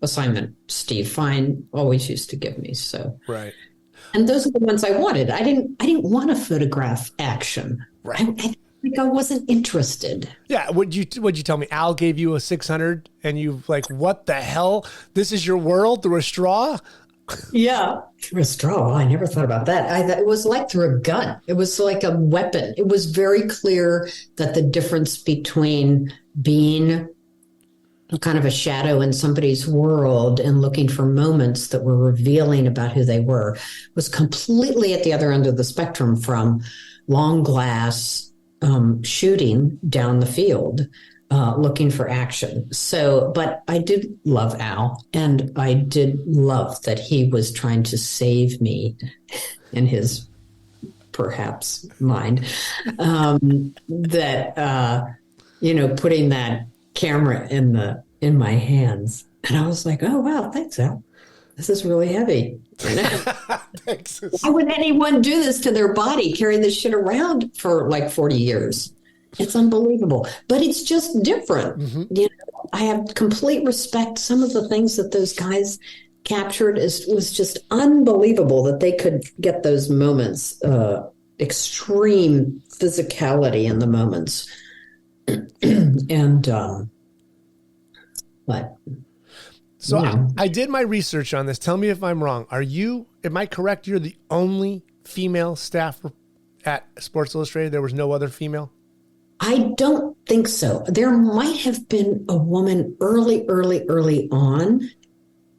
assignment Steve Fine always used to give me. So, right. And those are the ones I wanted. I didn't want to photograph action. Right. I wasn't interested. Yeah. What'd you tell me? Al gave you a 600 and you like, what the hell? This is your world through a straw? Yeah. Through a straw. I never thought about that. It was like through a gun. It was like a weapon. It was very clear that the difference between being kind of a shadow in somebody's world and looking for moments that were revealing about who they were was completely at the other end of the spectrum from long glass shooting down the field, looking for action. So, but I did love Al, and I did love that he was trying to save me in his perhaps mind, putting that camera in my hands. And I was like, oh, wow, thanks, Al. This is really heavy. Why would anyone do this to their body, carry this shit around for like 40 years? It's unbelievable. But it's just different. Mm-hmm. I have complete respect. Some of the things that those guys captured was just unbelievable that they could get those moments, extreme physicality in the moments. I did my research on this. Tell me if I'm wrong. Am I correct? You're the only female staff at Sports Illustrated. There was no other female? I don't think so. There might have been a woman early on.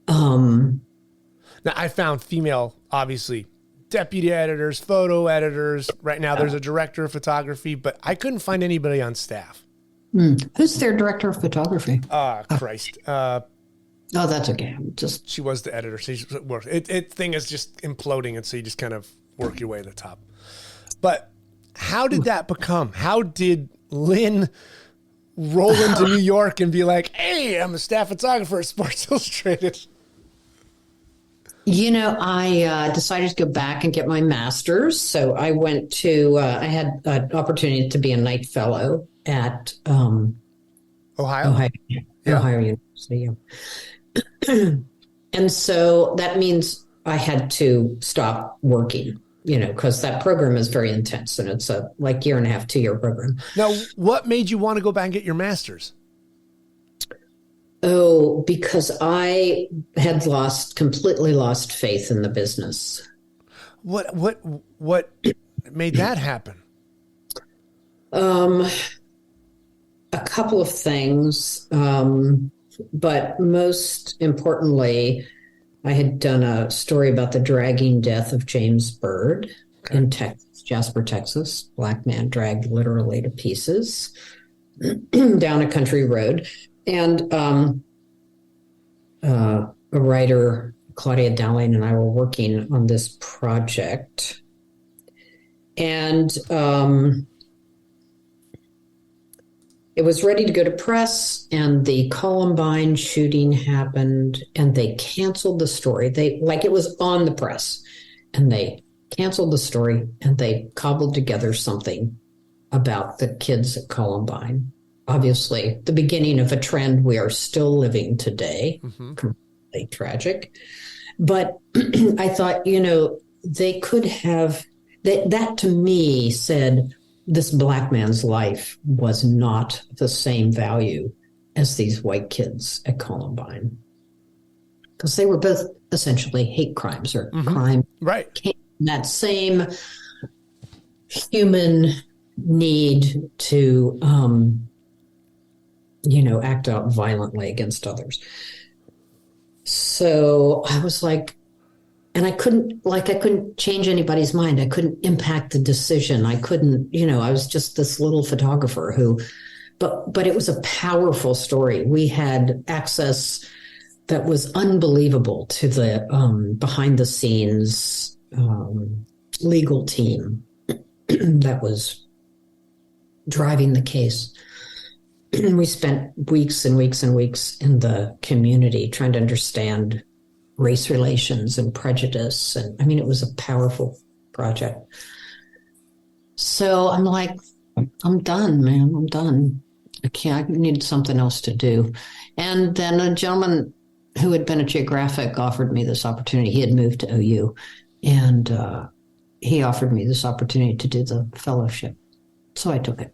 Now I found female, obviously, deputy editors, photo editors. Right now there's a director of photography, but I couldn't find anybody on staff. Who's their director of photography? Christ. Oh, that's okay. She was the editor. So thing is just imploding, and so you just kind of work your way to the top. But how did that become? How did Lynn roll into New York and be like, hey, I'm a staff photographer at Sports Illustrated? I decided to go back and get my master's. So I went to, I had an opportunity to be a night fellow at Ohio University. And so that means I had to stop working, because that program is very intense, and it's a year and a half, 2-year program. Now, what made you want to go back and get your master's? Oh, because I had completely lost faith in the business. What made that happen? A couple of things. But most importantly, I had done a story about the dragging death of James Byrd in Texas, Jasper, Texas. Black man dragged literally to pieces down a country road. And a writer, Claudia Dowling, and I were working on this project. And it was ready to go to press, and the Columbine shooting happened, and they canceled the story. It was on the press, and they canceled the story, and they cobbled together something about the kids at Columbine. Obviously, the beginning of a trend we are still living today, completely tragic. But I thought, they could have, that to me said, this Black man's life was not the same value as these white kids at Columbine, because they were both essentially hate crimes or crime. Right. That same human need to, act out violently against others. So I was like, and I couldn't change anybody's mind. I couldn't impact the decision. I couldn't, I was just this little photographer but it was a powerful story. We had access that was unbelievable to the behind the scenes legal team that was driving the case. We spent weeks and weeks and weeks in the community trying to understand race relations and prejudice. And it was a powerful project. So I'm like, I'm done, man. I'm done. I need something else to do. And then a gentleman who had been at Geographic offered me this opportunity. He had moved to OU, and he offered me this opportunity to do the fellowship. So I took it,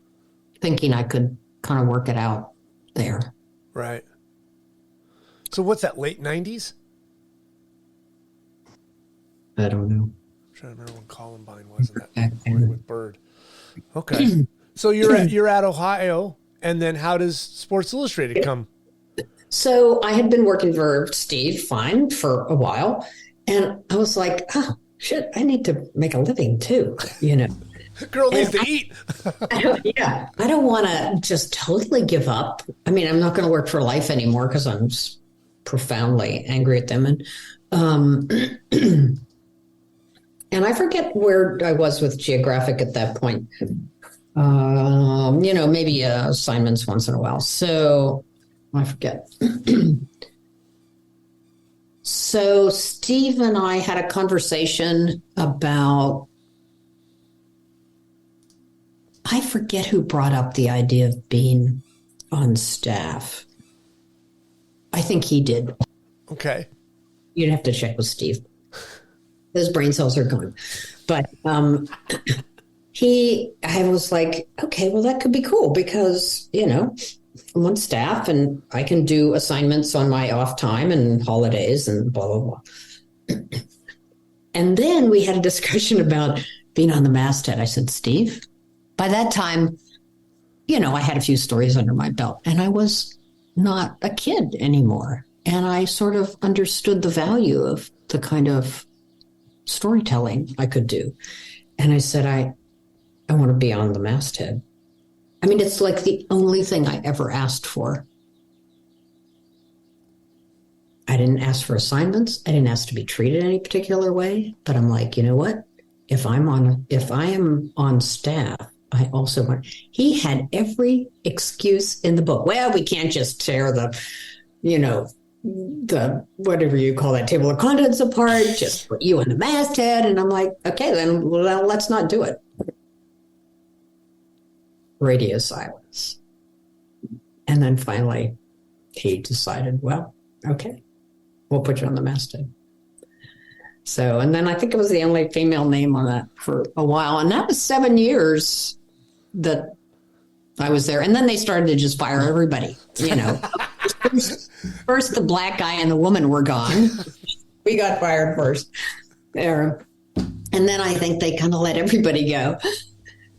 thinking I could kind of work it out there. Right. So what's that, late 90s? I don't know. I'm trying to remember when Columbine was in that recording with Bird. Okay. So you're at Ohio, and then how does Sports Illustrated come? So I had been working for Steve Fine for a while, and I was like, oh, shit, I need to make a living too, Girl needs to eat. I don't want to just totally give up. I'm not going to work for life anymore because I'm profoundly angry at them. And and I forget where I was with Geographic at that point. Maybe assignments once in a while. So I forget. So Steve and I had a conversation about, I forget who brought up the idea of being on staff. I think he did. Okay. You'd have to check with Steve. His brain cells are gone. But I was like, okay, well, that could be cool because, I'm on staff and I can do assignments on my off time and holidays and blah, blah, blah. And then we had a discussion about being on the masthead. I said, Steve, by that time, I had a few stories under my belt and I was not a kid anymore. And I sort of understood the value of the kind of storytelling I could do. And I said, I want to be on the masthead. I mean, it's like the only thing I ever asked for. I didn't ask for assignments. I didn't ask to be treated any particular way. But I'm like, you know what? If I am on staff, I also want. He had every excuse in the book. Well, we can't just tear the whatever you call that table of contents apart. Just put you in the masthead. And I'm like, okay, then well, let's not do it. Radio silence. And then finally, he decided, well, okay, we'll put you on the masthead. So, and then I think it was the only female name on that for a while. And that was 7 years that I was there. And then they started to just fire everybody, First the black guy and the woman were gone. We got fired first there. And then I think they kind of let everybody go.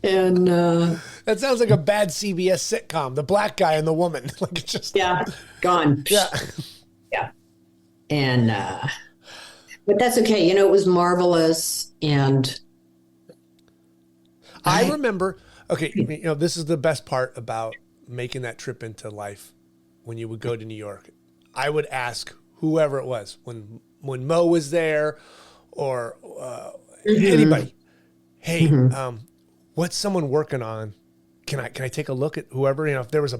And that sounds like a bad CBS sitcom. The black guy and the woman, like it's just gone. Yeah. And but that's okay. It was marvelous. And I remember. Okay, this is the best part about making that trip into life. When you would go to New York, I would ask whoever it was when Mo was there, or anybody. Hey, what's someone working on? Can I take a look at whoever? If there was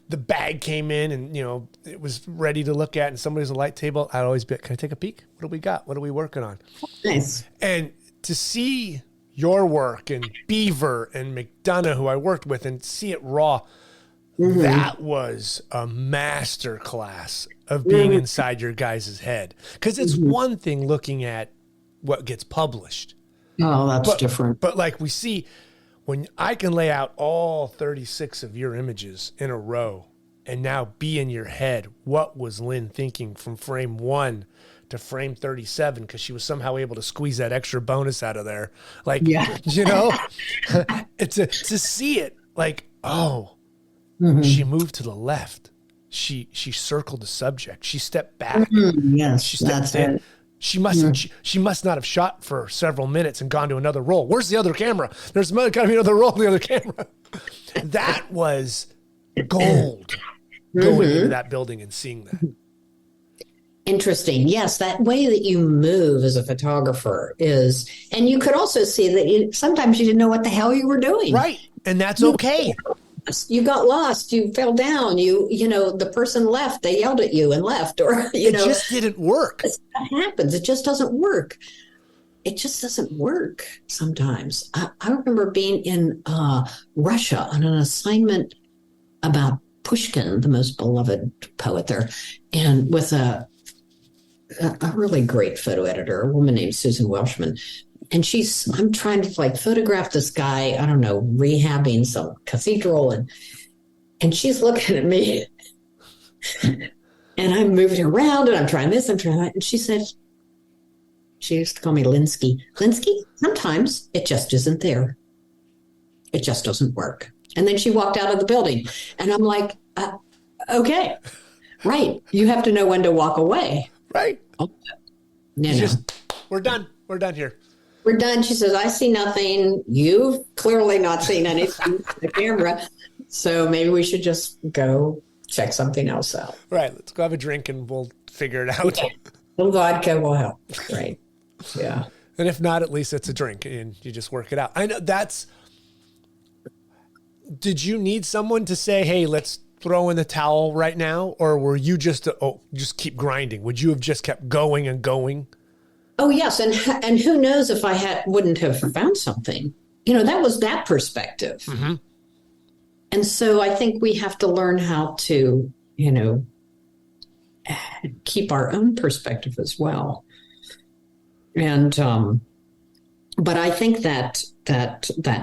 the bag came in and it was ready to look at, and somebody's a light table, I'd always be, can I take a peek? What do we got? What are we working on? Nice. And to see your work and Beaver and McDonough, who I worked with, and see it raw. That was a master class of being inside your guys' head. Because it's one thing looking at what gets published. Oh, that's different. But like we see, when I can lay out all 36 of your images in a row and now be in your head, what was Lynn thinking from frame 1 to frame 37? Because she was somehow able to squeeze that extra bonus out of there. Like, it's to see it like, oh, she moved to the left. She circled the subject. She stepped back. Yes, she stepped in. It. She must not have shot for several minutes and gone to another roll. Where's the other camera? There's got to be another roll in the other camera. That was gold. Going into that building and seeing that. Interesting. Yes, that way that you move as a photographer is, and you could also see that sometimes you didn't know what the hell you were doing. Right, and that's okay. You got lost. You fell down. The person left. They yelled at you and left, or it just didn't work. That happens. It just doesn't work. It just doesn't work sometimes. I remember being in Russia on an assignment about Pushkin, the most beloved poet there, and with a really great photo editor, a woman named Susan Welshman. And I'm trying to photograph this guy, I don't know, rehabbing some cathedral. And she's looking at me and I'm moving around and I'm trying this, I'm trying that. And she said, she used to call me Linsky. Linsky, sometimes it just isn't there. It just doesn't work. And then she walked out of the building and I'm like, okay, right. You have to know when to walk away. Right. We're done. We're done here. We're done. She says, I see nothing. You've clearly not seen anything on the camera. So maybe we should just go check something else out. Right. Let's go have a drink and we'll figure it out. Okay. A little vodka will help. Right. Yeah. And if not, at least it's a drink and you just work it out. I know did you need someone to say, hey, let's throw in the towel right now? Or were you just keep grinding? Would you have just kept going and going? Oh, yes. And who knows if I wouldn't have found something. That was that perspective. Mm-hmm. And so I think we have to learn how to, keep our own perspective as well. And, but I think that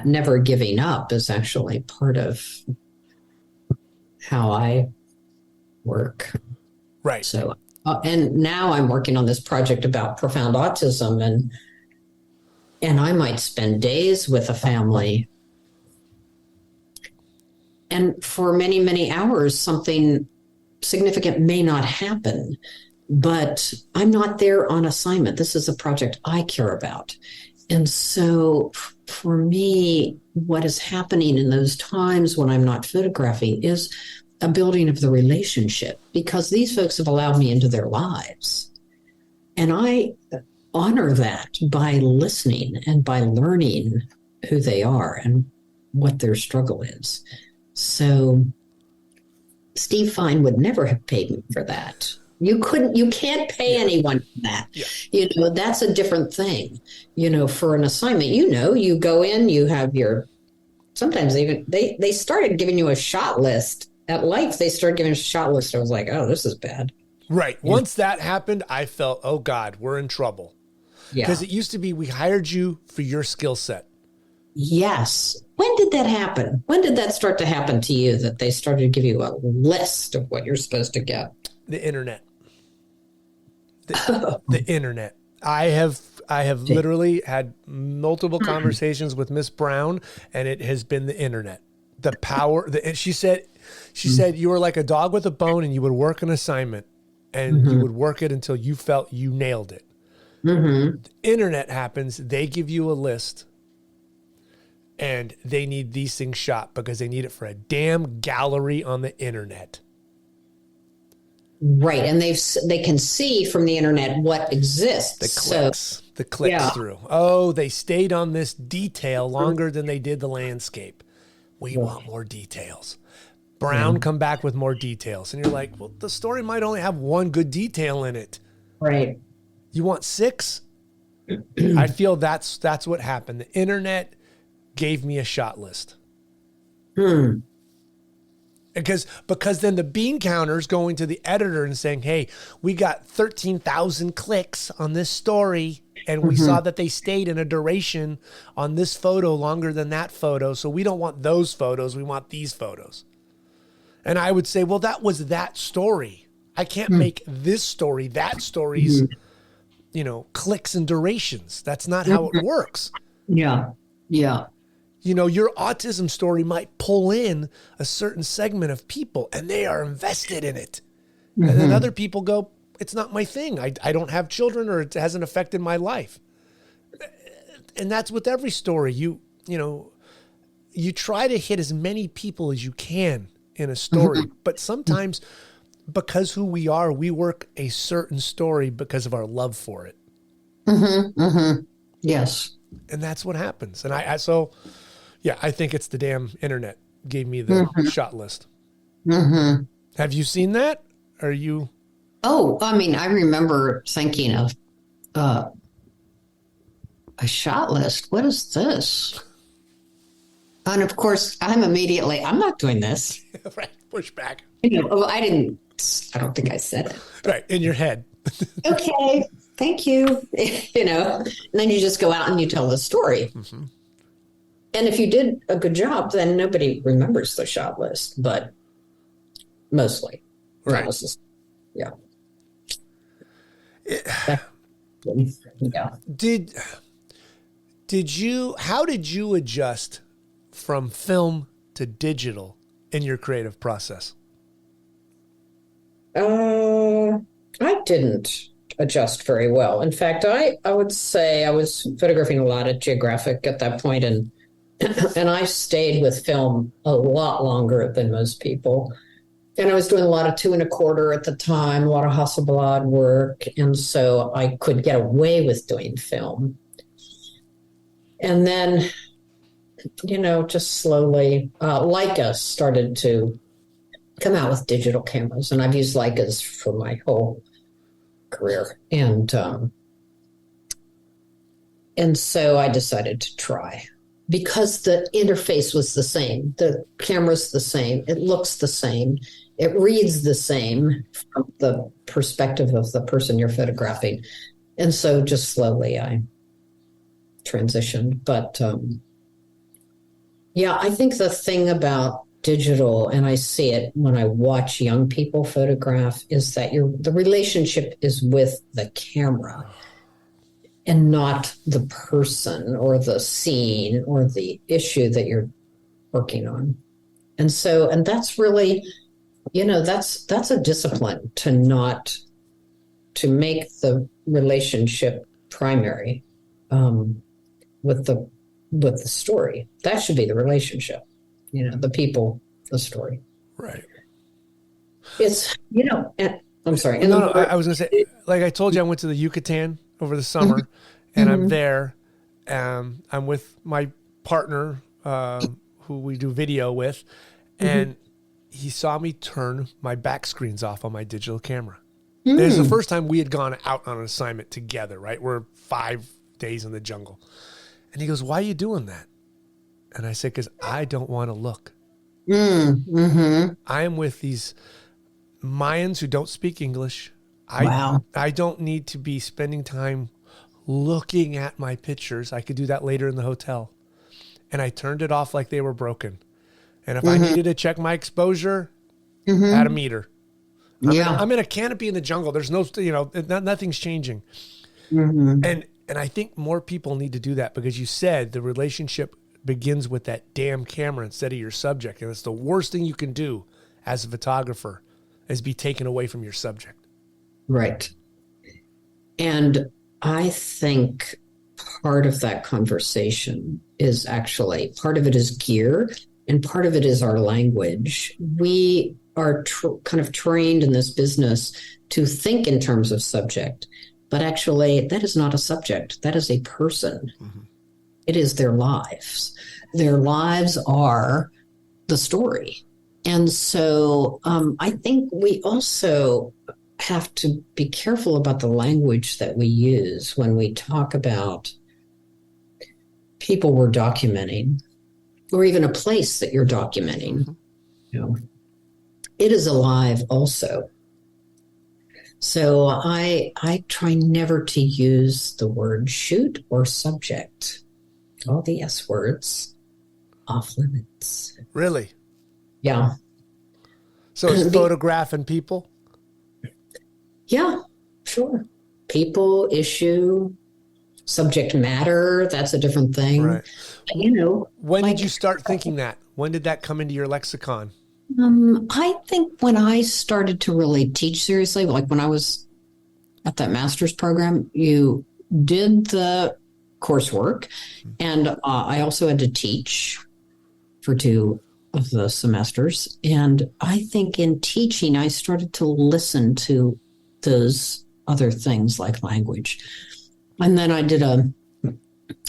never giving up is actually part of how I work. Right. So, and now I'm working on this project about profound autism, and I might spend days with a family, and for many, many hours, something significant may not happen, but I'm not there on assignment. This is a project I care about. And so for me, what is happening in those times when I'm not photographing is a building of the relationship, because these folks have allowed me into their lives. And I honor that by listening and by learning who they are and what their struggle is. So Steve Fine would never have paid me for that. You can't pay anyone for that. Yeah. That's a different thing. For an assignment, you go in, you have sometimes even they started giving you a shot list. At Life, they started giving a shot list. I was like, oh, this is bad. Right. Once that happened, I felt, oh God, we're in trouble. Yeah. Because it used to be, we hired you for your skill set. Yes. When did that happen? When did that start to happen to you, that they started to give you a list of what you're supposed to get? The internet. The internet. I have literally had multiple conversations with Miss Brown, and it has been the internet. The power. And she said you were like a dog with a bone, and you would work an assignment, and you would work it until you felt you nailed it. The internet happens. They give you a list, and they need these things shot because they need it for a damn gallery on the internet. Right. And they can see from the internet what exists. The clicks through. Oh, they stayed on this detail longer than they did the landscape. We want more details. Brown come back with more details. And you're like, well, the story might only have one good detail in it. Right. You want 6? I feel that's what happened. The internet gave me a shot list. Because then the bean counter's going to the editor and saying, hey, we got 13,000 clicks on this story, and we saw that they stayed in a duration on this photo longer than that photo, so we don't want those photos, we want these photos. And I would say, well, that was that story. I can't make this story that story's, clicks and durations. That's not how it works. Yeah. Yeah. Your autism story might pull in a certain segment of people, and they are invested in it. And then other people go, it's not my thing. I don't have children, or it hasn't affected my life. And that's with every story. You try to hit as many people as you can in a story, but sometimes because who we are, we work a certain story because of our love for it. Yes. And that's what happens. And I think it's the damn internet gave me the shot list. Have you seen that? Are you? Oh, I mean, I remember thinking of a shot list. What is this? And of course, I'm not doing this. Right. Push back. I don't think I said it. Right. In your head. Okay. Thank you. And then you just go out and you tell the story. And if you did a good job, then nobody remembers the shot list, but mostly. Right. Yeah. Yeah. How did you adjust from film to digital in your creative process? I didn't adjust very well. In fact, I would say I was photographing a lot at Geographic at that point, and I stayed with film a lot longer than most people. And I was doing a lot of 2 1/4 at the time, a lot of Hasselblad work. And so I could get away with doing film. And then, just slowly, Leica started to come out with digital cameras. And I've used Leicas for my whole career. And so I decided to try. Because the interface was the same, the camera's the same, it looks the same, it reads the same from the perspective of the person you're photographing. And so just slowly I transitioned. But I think the thing about digital, and I see it when I watch young people photograph, is that the relationship is with the camera and not the person or the scene or the issue that you're working on. And that's really, that's a discipline to make the relationship primary with the with the story. That should be the relationship, the people, the story. Right. It's, and, I'm sorry. Well, no, I was going to say, like I told you, I went to the Yucatan over the summer, and I'm there. I'm with my partner, who we do video with, and he saw me turn my back screens off on my digital camera. It was the first time we had gone out on an assignment together, right? We're 5 days in the jungle. And he goes, "Why are you doing that?" And I said, "Because I don't want to look. I am with these Mayans who don't speak English. I don't need to be spending time looking at my pictures. I could do that later in the hotel." And I turned it off like they were broken. And if I needed to check my exposure, had a meter. I'm in a canopy in the jungle. There's no, nothing's changing. And I think more people need to do that, because you said the relationship begins with that damn camera instead of your subject. And it's the worst thing you can do as a photographer, is be taken away from your subject. Right. And I think part of that conversation is actually, part of it is gear and part of it is our language. We are kind of trained in this business to think in terms of subject, but actually that is not a subject. That is a person. It is their lives. Their lives are the story. And so I think we also have to be careful about the language that we use when we talk about people we're documenting, or even a place that you're documenting. It is alive also. So I try never to use the word shoot or subject. All the S words, off limits. Really? Yeah. So it's photograph and people? Yeah, sure. People, issue, subject matter, that's a different thing. Right. When like, did you start thinking that? When did that come into your lexicon? I think when I started to really teach seriously, like when I was at that master's program, you did the coursework, and I also had to teach for 2 of the semesters. And I think in teaching, I started to listen to those other things like language. And then I did a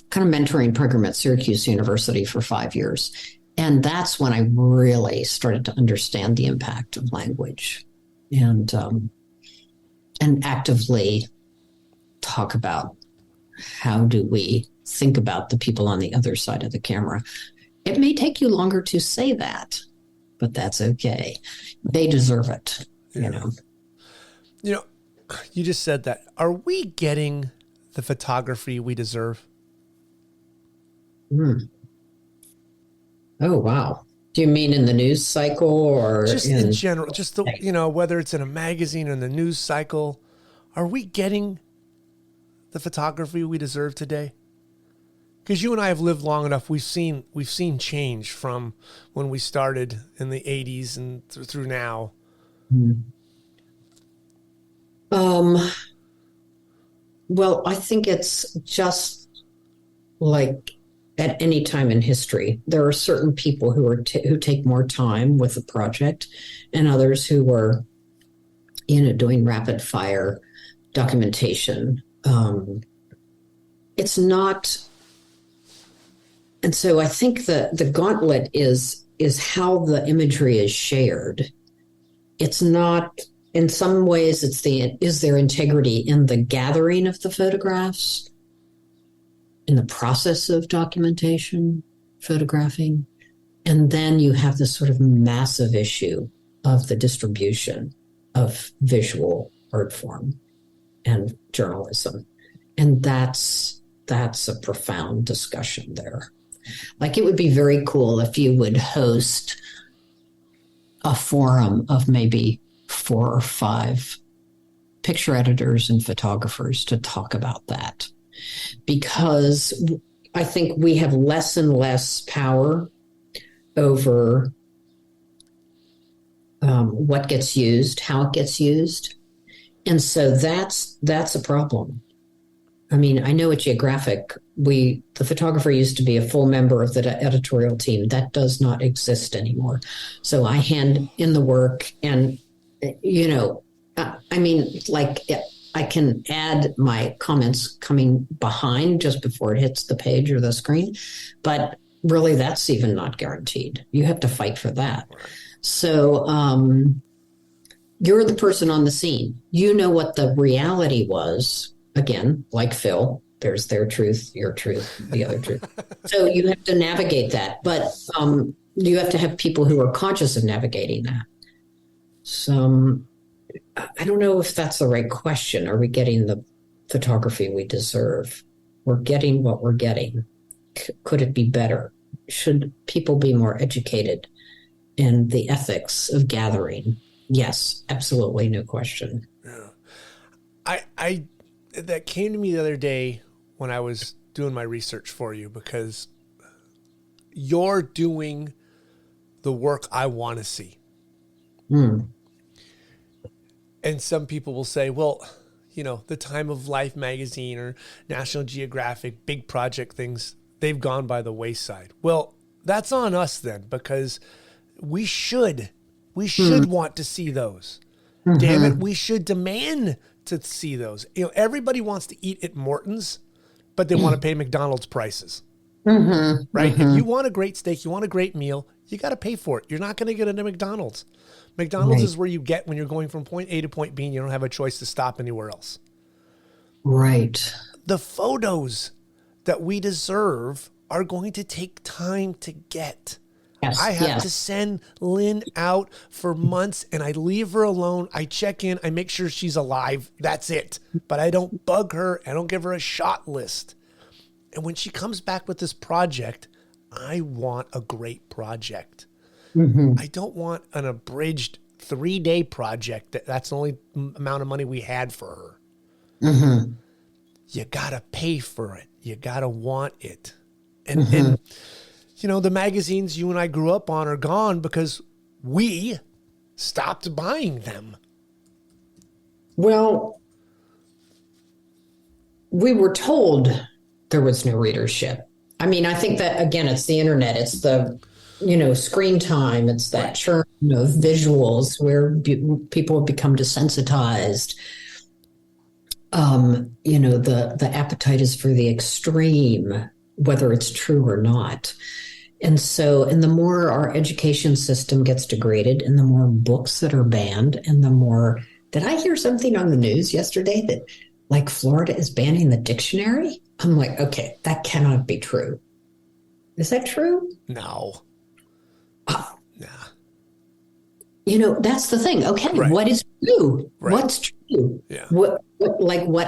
kind of mentoring program at Syracuse University for 5 years. And that's when I really started to understand the impact of language and actively talk about how do we think about the people on the other side of the camera. It may take you longer to say that, but that's okay. They deserve it, You just said that. Are we getting the photography we deserve? Oh, wow. Do you mean in the news cycle or just in general? Just whether it's in a magazine or in the news cycle, are we getting the photography we deserve today? Because you and I have lived long enough, we've seen change from when we started in the 80s and through now. Well, I think it's just like at any time in history, there are certain people who take more time with the project, and others who are, doing rapid fire documentation. It's not. And so I think the gauntlet is how the imagery is shared. It's not, in some ways, is there integrity in the gathering of the photographs, in the process of documentation, photographing, and then you have this sort of massive issue of the distribution of visual art form and journalism. And that's a profound discussion there. Like, it would be very cool if you would host a forum of maybe 4 or 5 picture editors and photographers to talk about that. Because I think we have less and less power over what gets used, how it gets used. And so that's a problem. I mean, I know at Geographic, the photographer used to be a full member of the editorial team. That does not exist anymore. So I hand in the work and, I mean, like I can add my comments coming behind just before it hits the page or the screen, but really that's even not guaranteed. You have to fight for that. So, you're the person on the scene. You know what the reality was. Again, like Phil, there's their truth, your truth, the other truth. So you have to navigate that, but you have to have people who are conscious of navigating that. So I don't know if that's the right question. Are we getting the photography we deserve? We're getting what we're getting. Could it be better? Should people be more educated in the ethics of gathering? Yes, absolutely, no question. Yeah. That came to me the other day when I was doing my research for you, because you're doing the work I want to see. And some people will say, well, the Time of Life magazine or National Geographic, big project things, they've gone by the wayside. Well, that's on us then, because we should want to see those. Damn it, we should demand to see those. Everybody wants to eat at Morton's, but they want to pay McDonald's prices. Right? If you want a great steak, you want a great meal, you got to pay for it. You're not going to get it at McDonald's. McDonald's is where you get when you're going from point A to point B and you don't have a choice to stop anywhere else. Right. The photos that we deserve are going to take time to get. Yes, I have to send Lynn out for months, and I leave her alone. I check in. I make sure she's alive. That's it. But I don't bug her. I don't give her a shot list. And when she comes back with this project, I want a great project. I don't want an abridged 3-day project. That's the only amount of money we had for her. You got to pay for it. You got to want it. And the magazines you and I grew up on are gone because we stopped buying them. Well, we were told there was no readership. I mean, I think that, again, it's the internet. It's the, screen time. It's that churn of visuals where people have become desensitized. The appetite is for the extreme, whether it's true or not. And the more our education system gets degraded and the more books that are banned and the more, did I hear something on the news yesterday that like Florida is banning the dictionary? I'm like, okay, that cannot be true. Is that true? No. Oh. Nah. That's the thing. Okay. What is true? Right. What's true? Yeah. What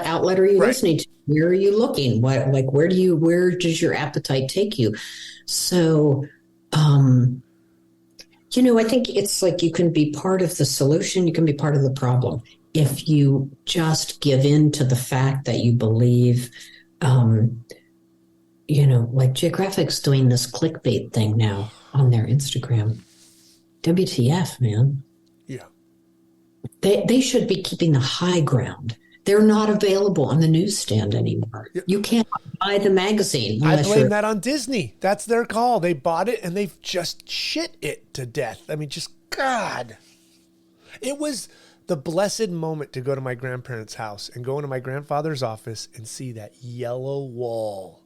outlet are you listening to? Where are you looking? Where does your appetite take you? So, I think it's like you can be part of the solution. You can be part of the problem. If you just give in to the fact that you believe, like Geographic's doing this clickbait thing now on their Instagram. WTF, man. Yeah. They should be keeping the high ground. They're not available on the newsstand anymore. Yeah. You can't buy the magazine. I blame that on Disney. That's their call. They bought it and they've just shit it to death. I mean, just God. It was the blessed moment to go to my grandparents' house and go into my grandfather's office and see that yellow wall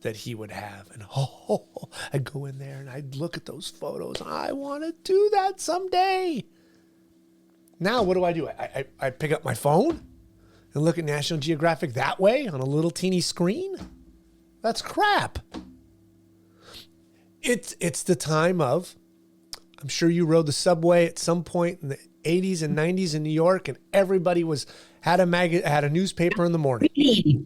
that he would have. And I'd go in there and I'd look at those photos. I want to do that someday. Now, what do? I pick up my phone and look at National Geographic that way on a little teeny screen? That's crap. It's the time of, I'm sure you rode the subway at some point in the 80s and 90s in New York, and everybody had a newspaper in the morning.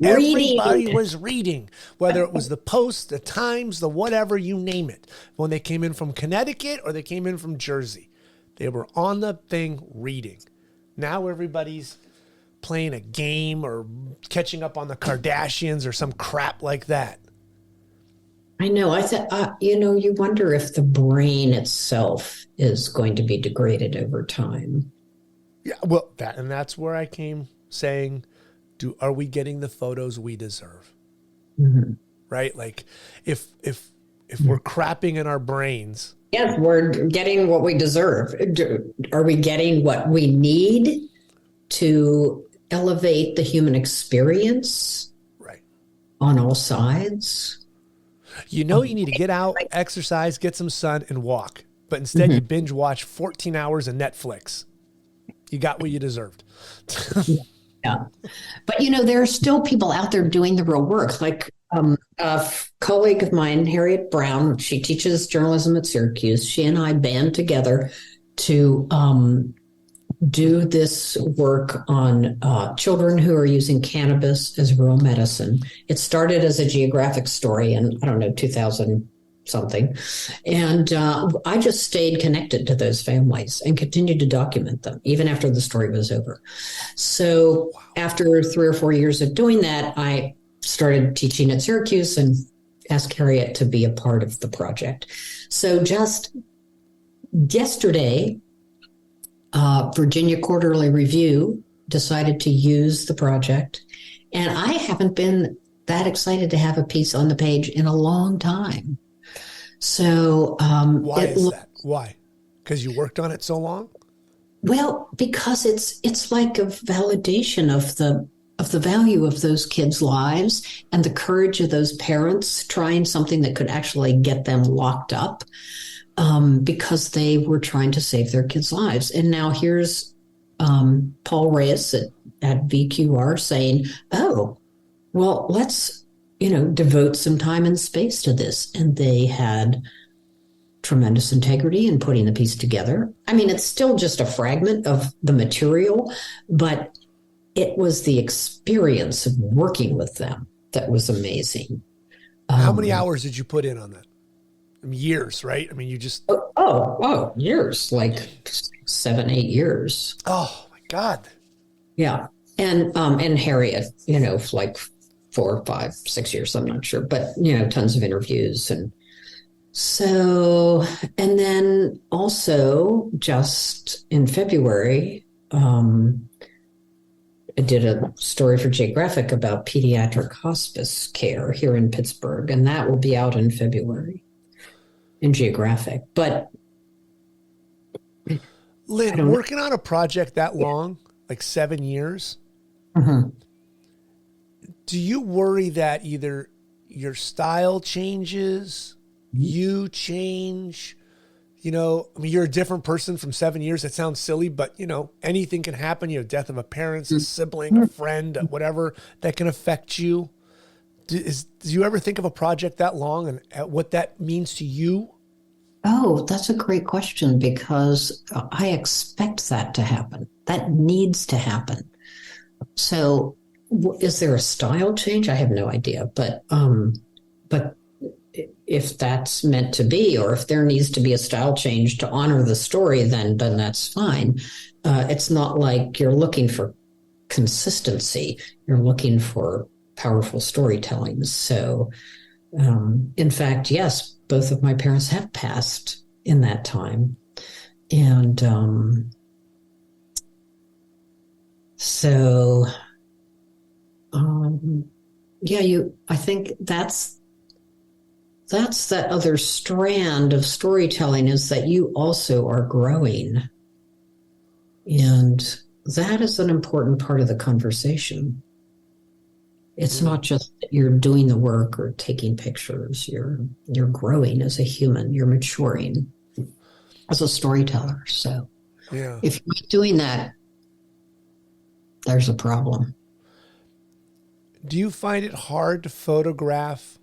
Everybody was reading, whether it was the Post, the Times, the whatever, you name it. When they came in from Connecticut or they came in from Jersey, they were on the thing reading. Now everybody's playing a game or catching up on the Kardashians or some crap like that. I know. I thought, you wonder if the brain itself is going to be degraded over time. Yeah, well, that's where I came saying are we getting the photos we deserve? Mm-hmm. Right? Like if we're crapping in our brains. Yes, we're getting what we deserve. Are we getting what we need to elevate the human experience? Right. On all sides? You need to get out, exercise, get some sun, and walk. But instead you binge watch 14 hours of Netflix. You got what you deserved. Yeah. But, there are still people out there doing the real work. Like a colleague of mine, Harriet Brown, she teaches journalism at Syracuse. She and I band together to do this work on children who are using cannabis as real medicine. It started as a geographic story in, 2000 something. And I just stayed connected to those families and continued to document them, even after the story was over. So after 3 or 4 years of doing that, I started teaching at Syracuse and asked Harriet to be a part of the project. So just yesterday, Virginia Quarterly Review decided to use the project. And I haven't been that excited to have a piece on the page in a long time. So why is that? Why? Because you worked on it so long? Well, because it's like a validation of the value of those kids' lives and the courage of those parents trying something that could actually get them locked up because they were trying to save their kids' lives. And now here's Paul Reyes at VQR saying, "Oh, well, let's devote some time and space to this." And they had tremendous integrity in putting the piece together. I mean, it's still just a fragment of the material, but it was the experience of working with them that was amazing. How many hours did you put in on that? I mean, years, right? I mean, you just... Oh, years, like 7, 8 years. Oh my God. Yeah. And Harriet, like 4, 5, 6 years, I'm not sure, but, tons of interviews. And so, and then also just in February, I did a story for Geographic about pediatric hospice care here in Pittsburgh, and that will be out in February in Geographic. But Lynn, working on a project that long, like 7 years, do you worry that either your style changes, you change? You're a different person from 7 years. That sounds silly, but anything can happen. Death of a parent, a sibling, a friend, whatever that can affect you. Do you ever think of a project that long and what that means to you? Oh, that's a great question, because I expect that to happen. That needs to happen. So is there a style change? I have no idea, but if that's meant to be, or if there needs to be a style change to honor the story, then that's fine. It's not like you're looking for consistency. You're looking for powerful storytelling. So, in fact, yes, both of my parents have passed in that time. And I think that's that other strand of storytelling, is that you also are growing. And that is an important part of the conversation. It's not just that you're doing the work or taking pictures. You're growing as a human. You're maturing as a storyteller. So if you're not doing that, there's a problem. Do you find it hard to photograph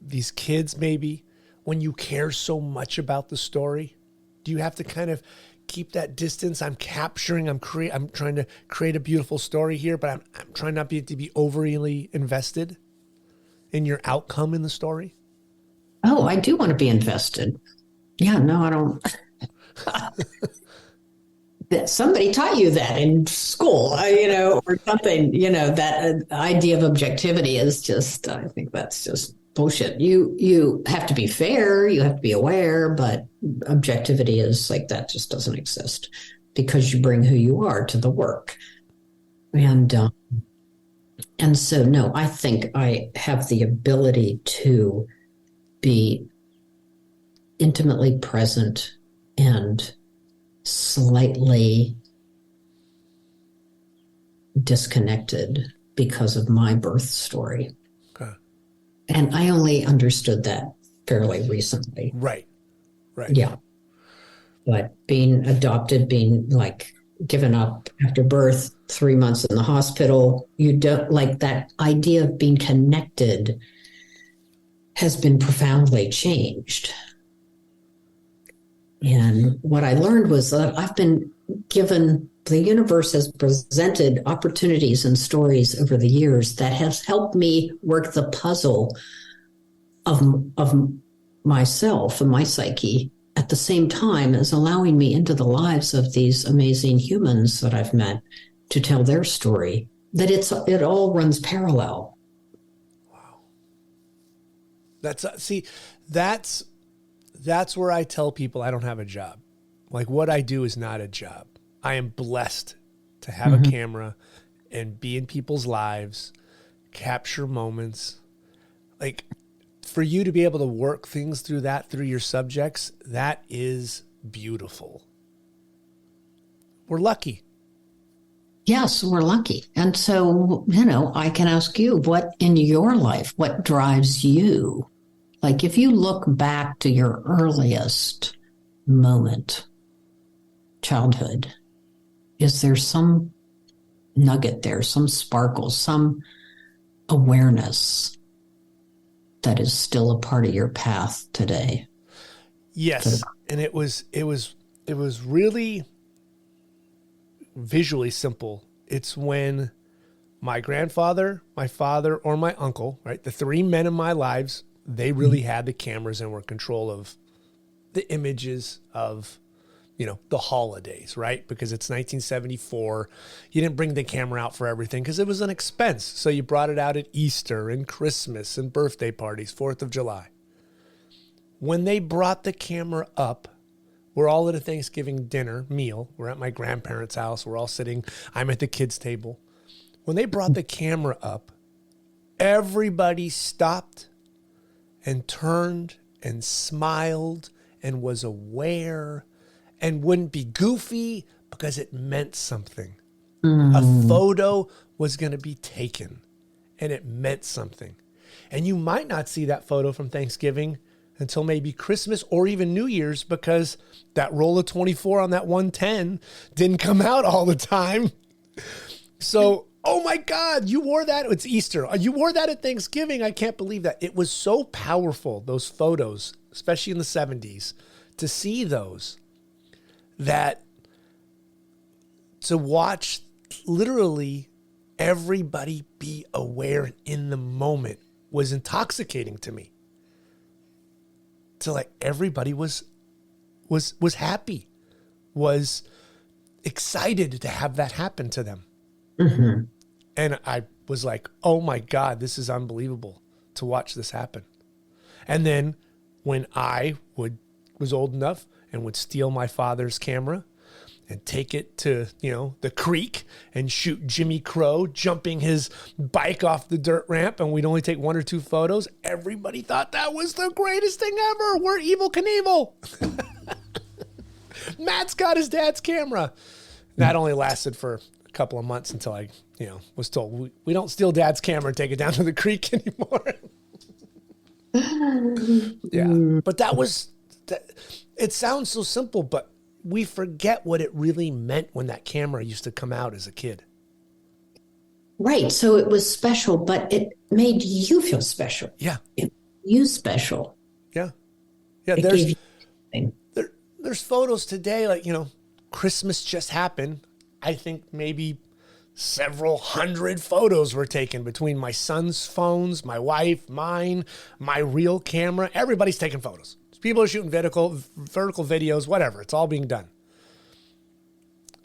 these kids maybe when you care so much about the story? Do you have to kind of keep that distance? I'm trying to create a beautiful story here, but I'm trying not to be overly invested in your outcome in the story. Oh, I do want to be invested. Yeah, no, I don't. That somebody taught you that in school, or something, that idea of objectivity is just, I think that's just bullshit. You have to be fair, you have to be aware, but objectivity is like, that just doesn't exist, because you bring who you are to the work. And And so, no, I think I have the ability to be intimately present and slightly disconnected because of my birth story. Okay. And I only understood that fairly recently. Right. Yeah. But being adopted, being like given up after birth, 3 months in the hospital, you don't like that idea of being connected has been profoundly changed. And what I learned was that I've been given, the universe has presented opportunities and stories over the years that has helped me work the puzzle of myself and my psyche at the same time as allowing me into the lives of these amazing humans that I've met to tell their story, that it all runs parallel. Wow. That's where I tell people I don't have a job. Like, what I do is not a job. I am blessed to have a camera and be in people's lives, capture moments. Like, for you to be able to work things through your subjects, that is beautiful. We're lucky. Yes, we're lucky. And so, I can ask you, what in your life, what drives you? Like, if you look back to your earliest moment, childhood, is there some nugget there, some sparkle, some awareness that is still a part of your path today? Yes. And it was really visually simple. It's when my grandfather, my father, or my uncle, right? The three men in my lives, they really had the cameras and were in control of the images of, the holidays, right? Because it's 1974. You didn't bring the camera out for everything because it was an expense. So you brought it out at Easter and Christmas and birthday parties, 4th of July. When they brought the camera up, we're all at a Thanksgiving dinner meal. We're at my grandparents' house. We're all sitting. I'm at the kids' table. When they brought the camera up, everybody stopped and turned and smiled and was aware and wouldn't be goofy because it meant something. A photo was going to be taken and it meant something. And you might not see that photo from Thanksgiving until maybe Christmas or even New Year's because that roll of 24 on that 110 didn't come out all the time. So, oh my God, you wore that. It's Easter. You wore that at Thanksgiving. I can't believe that. It was so powerful, those photos, especially in the 70s, to see those, that to watch literally everybody be aware in the moment was intoxicating to me. So like everybody was happy, was excited to have that happen to them. Mm-hmm. And I was like, oh my God, this is unbelievable to watch this happen. And then when I was old enough and would steal my father's camera and take it to, the creek and shoot Jimmy Crow jumping his bike off the dirt ramp, and we'd only take 1 or 2 photos, everybody thought that was the greatest thing ever. We're Evel Knievel. Matt's got his dad's camera. That only lasted for a couple of months until I, was told we don't steal dad's camera and take it down to the creek anymore. Yeah. But it sounds so simple, but we forget what it really meant when that camera used to come out as a kid. Right. So it was special, but it made you feel special. Yeah. It made you special. Yeah. Yeah. There's photos today, like, Christmas just happened. I think maybe several hundred photos were taken between my son's phones, my wife, mine, my real camera. Everybody's taking photos. People are shooting vertical videos, whatever. It's all being done.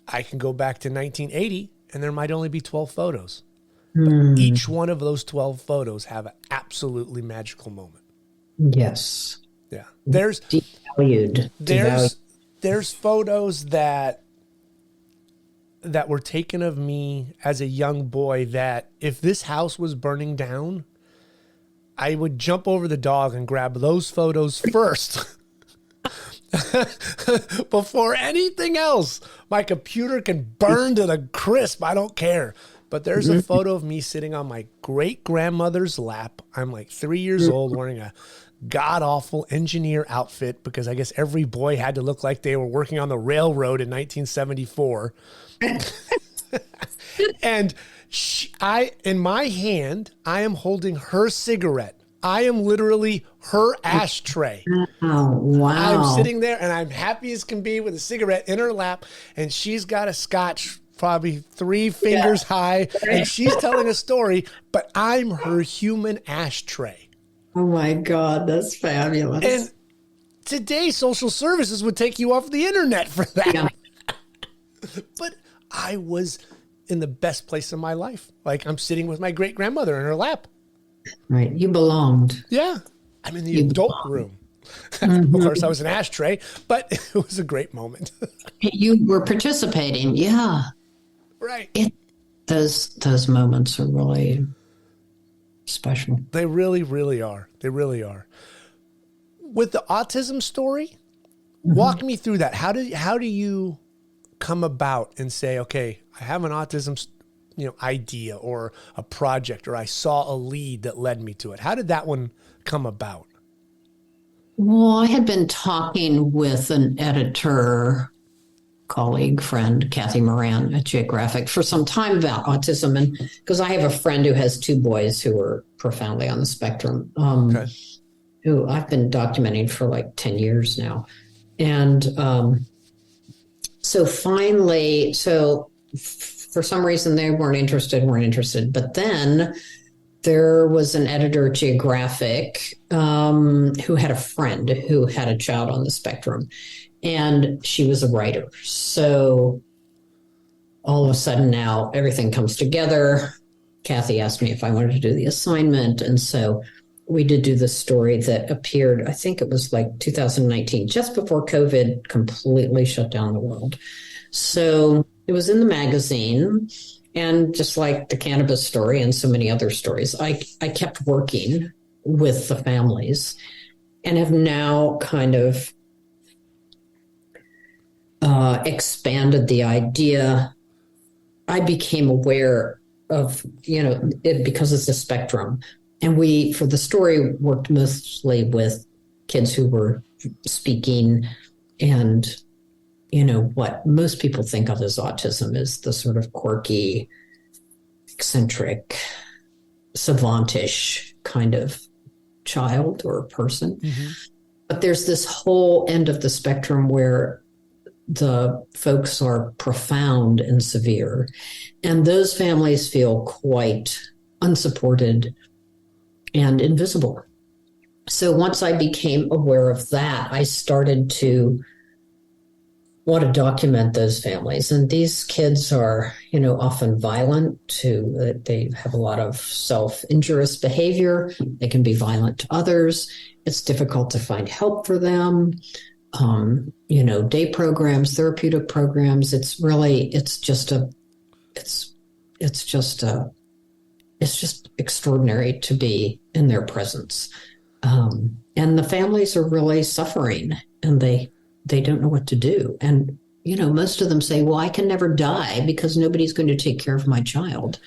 I can go back to 1980 and there might only be 12 photos. But each one of those 12 photos have an absolutely magical moment. Yes. Yeah. There's devalued. There's photos that that were taken of me as a young boy that if this house was burning down, I would jump over the dog and grab those photos first. Before anything else. My computer can burn to the crisp. I don't care. But there's a photo of me sitting on my great-grandmother's lap. I'm like 3 years old wearing a god-awful engineer outfit because I guess every boy had to look like they were working on the railroad in 1974. And in my hand, I am holding her cigarette. I am literally her ashtray. Oh, wow. I'm sitting there and I'm happy as can be with a cigarette in her lap, and she's got a scotch probably 3 fingers high, and she's telling a story, but I'm her human ashtray. Oh my God, that's fabulous. And today, social services would take you off the internet for that. Yeah. But I was in the best place in my life. Like, I'm sitting with my great-grandmother in her lap. Right. You belonged. Yeah. I'm in the adult room. Of course, I was an ashtray, but it was a great moment. You were participating. Yeah. Right. Those moments are really special. They really, really are. They really are. With the autism story, walk me through that. How do you come about and say, okay, I have an autism idea or a project, or I saw a lead that led me to it? How did that one come about? Well, I had been talking with an editor, colleague, friend, Kathy Moran at Geographic, for some time about autism. And because I have a friend who has 2 boys who are profoundly on the spectrum, who I've been documenting for like 10 years now. And so finally, for some reason, they weren't interested. But then there was an editor at Geographic who had a friend who had a child on the spectrum, and she was a writer. So all of a sudden now everything comes together. Kathy asked me if I wanted to do the assignment. And so we did do the story that appeared, I think it was like 2019, just before COVID completely shut down the world. So it was in the magazine, and just like the cannabis story and so many other stories, I kept working with the families and have now kind of expanded the idea. I became aware of, it because it's a spectrum. And we, for the story, worked mostly with kids who were speaking, and what most people think of as autism is the sort of quirky, eccentric, savantish kind of child or person. Mm-hmm. But there's this whole end of the spectrum where the folks are profound and severe, and those families feel quite unsupported and invisible. So once I became aware of that, I started to want to document those families. And these kids are, often violent they have a lot of self-injurious behavior. They can be violent to others. It's difficult to find help for them. Day programs, therapeutic programs. It's just extraordinary to be in their presence. And the families are really suffering, and they don't know what to do. And, most of them say, well, I can never die because nobody's going to take care of my child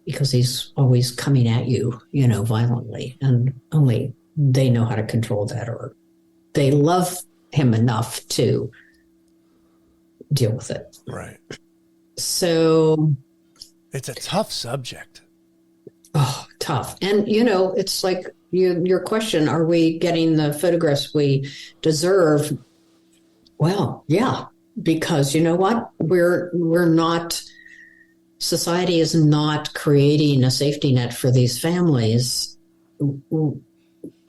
because he's always coming at you, violently, and only they know how to control that, or they love him enough to deal with it. Right. So it's a tough subject. Oh, tough. And, it's like your question, are we getting the photographs we deserve? Well, yeah, because you know what? We're not, society is not creating a safety net for these families.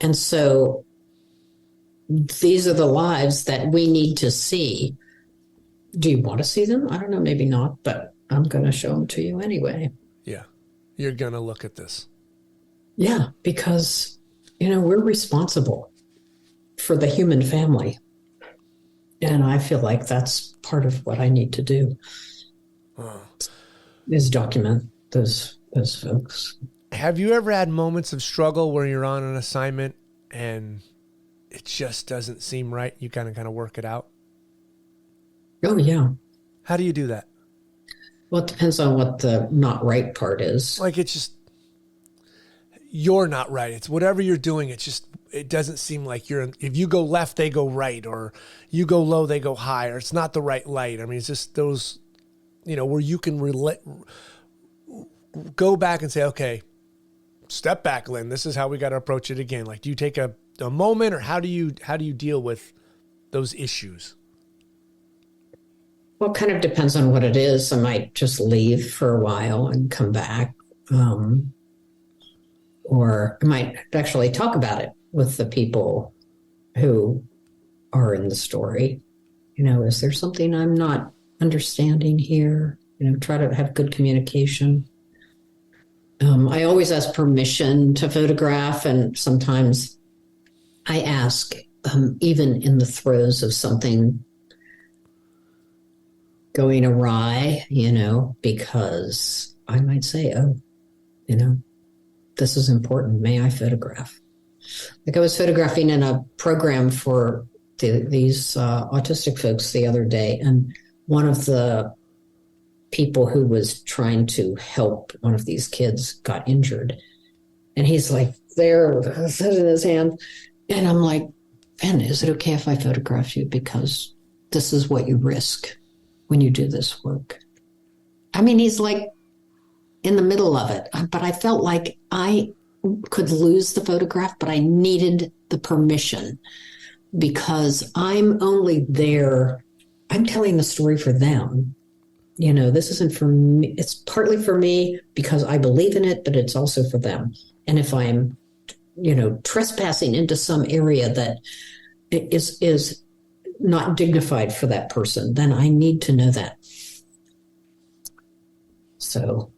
And so these are the lives that we need to see. Do you want to see them? I don't know, maybe not, but I'm going to show them to you anyway. Yeah. You're going to look at this. Yeah, because, we're responsible for the human family. And I feel like that's part of what I need to do. is document those folks. Have you ever had moments of struggle where you're on an assignment and it just doesn't seem right? You kind of work it out? Oh, yeah. How do you do that? Well, it depends on what the not right part is. Like, it's just, you're not right. It's whatever you're doing. It's just, it doesn't seem like if you go left, they go right, or you go low, they go high, or it's not the right light. I mean, it's just those, where you can go back and say, okay, step back, Lynn. This is how we got to approach it again. Like, do you take a moment, or how do you deal with those issues? Well, it kind of depends on what it is. I might just leave for a while and come back. Or I might actually talk about it with the people who are in the story. Is there something I'm not understanding here? Try to have good communication. I always ask permission to photograph, and sometimes I ask, even in the throes of something going awry, because I might say, oh, this is important. May I photograph? Like, I was photographing in a program for these autistic folks the other day, and one of the people who was trying to help one of these kids got injured. And he's like, there, set in his hand. And I'm like, Ben, is it okay if I photograph you? Because this is what you risk when you do this work. I mean, he's like in the middle of it, but I felt like I could lose the photograph, but I needed the permission, because I'm only there. I'm telling the story for them. This isn't for me. It's partly for me because I believe in it, but it's also for them. And if I'm, trespassing into some area that is not dignified for that person, then I need to know that. So,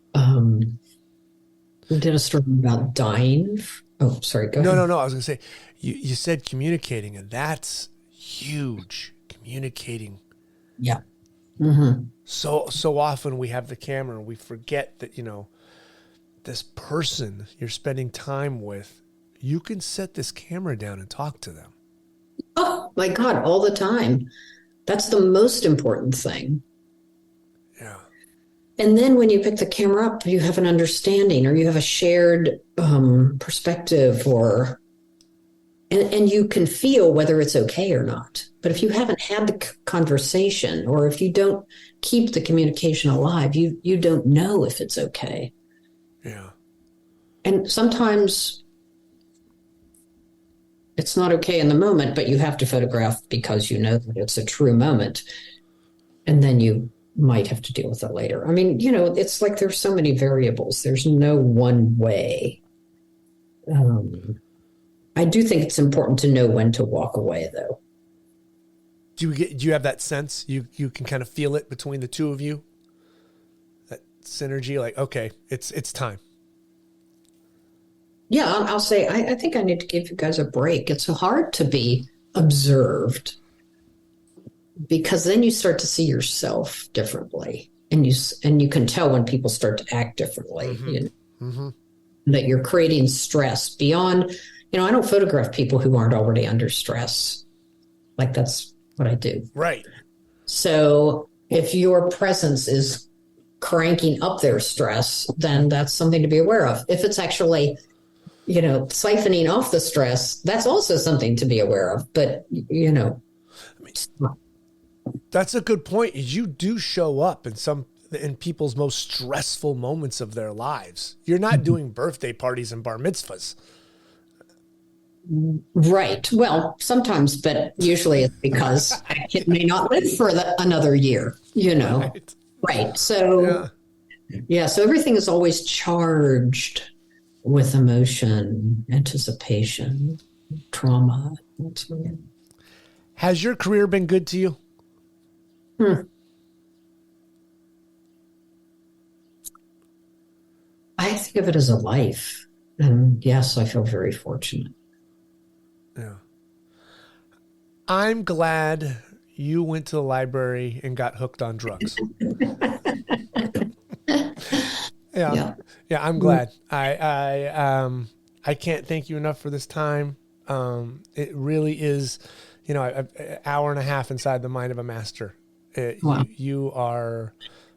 we did a story about dying. Oh, sorry. Go ahead. No. I was going to say, you said communicating, and that's huge. Communicating. Yeah. Mm-hmm. So often we have the camera and we forget that, this person you're spending time with, you can set this camera down and talk to them. Oh my God, all the time. That's the most important thing. Yeah. And then when you pick the camera up, you have an understanding, or you have a shared perspective, and you can feel whether it's okay or not. But if you haven't had the conversation, or if you don't keep the communication alive, you don't know if it's okay. Yeah. And sometimes it's not okay in the moment, but you have to photograph because you know that it's a true moment. And then you might have to deal with it later. I mean, it's like there's so many variables. There's no one way. I do think it's important to know when to walk away, though. Do you have that sense? You can kind of feel it between the two of you? That synergy, like, okay, it's time. Yeah, I'll say, I think I need to give you guys a break. It's hard to be observed, because then you start to see yourself differently, and you can tell when people start to act differently. Mm-hmm. Mm-hmm. That you're creating stress beyond. I don't photograph people who aren't already under stress. Like, that's what I do. Right. So if your presence is cranking up their stress, then that's something to be aware of. If it's actually, siphoning off the stress, that's also something to be aware of. But, that's a good point. You do show up in people's most stressful moments of their lives. You're not doing birthday parties and bar mitzvahs. Right. Well, sometimes, but usually it's because that kid may not live for another year, Right. So, so everything is always charged with emotion, anticipation, trauma. That's weird. Has your career been good to you? I think of it as a life. And yes, I feel very fortunate. Yeah. I'm glad you went to the library and got hooked on drugs. Yeah, I'm glad. I can't thank you enough for this time. It really is, an hour and a half inside the mind of a master. Wow. You are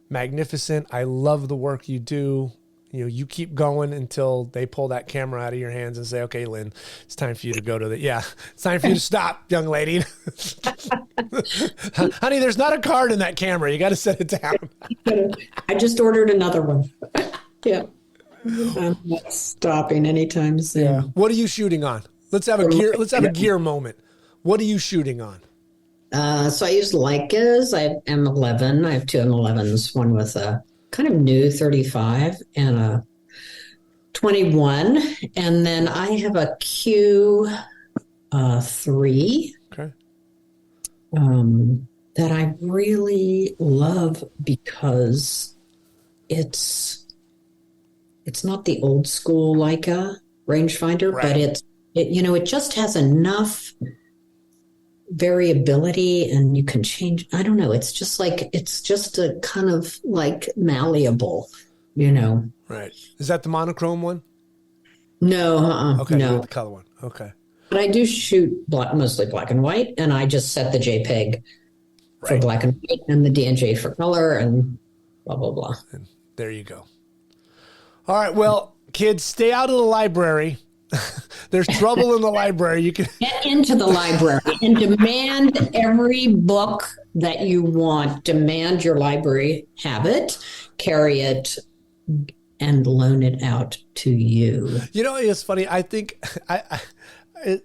magnificent. I love the work you do. You keep going until they pull that camera out of your hands and say, okay, Lynn, it's time for you to go to it's time for you to stop, young lady. Honey, there's not a card in that camera. You got to set it down. I just ordered another one. Yeah. I'm not stopping anytime soon. Yeah. What are you shooting on? Let's have a gear moment. What are you shooting on? So I use Leicas. I have M11. I have two M11s, one with a kind of new 35 and a 21. And then I have a Q3 Okay. that I really love because it's not the old school Leica rangefinder, right. but it just has enough variability and you can change. I don't know. It's just a kind of like malleable, Right. Is that the monochrome one? No. Okay. No. The color one. Okay. But I do shoot mostly black and white, and I just set the JPEG for black and white and the DNJ for color and blah, blah, blah. And there you go. All right. Well, kids, stay out of the library. There's trouble in the library. You can get into the library and demand every book that you want. Demand your library have it, carry it, and loan it out to you. It's funny. I think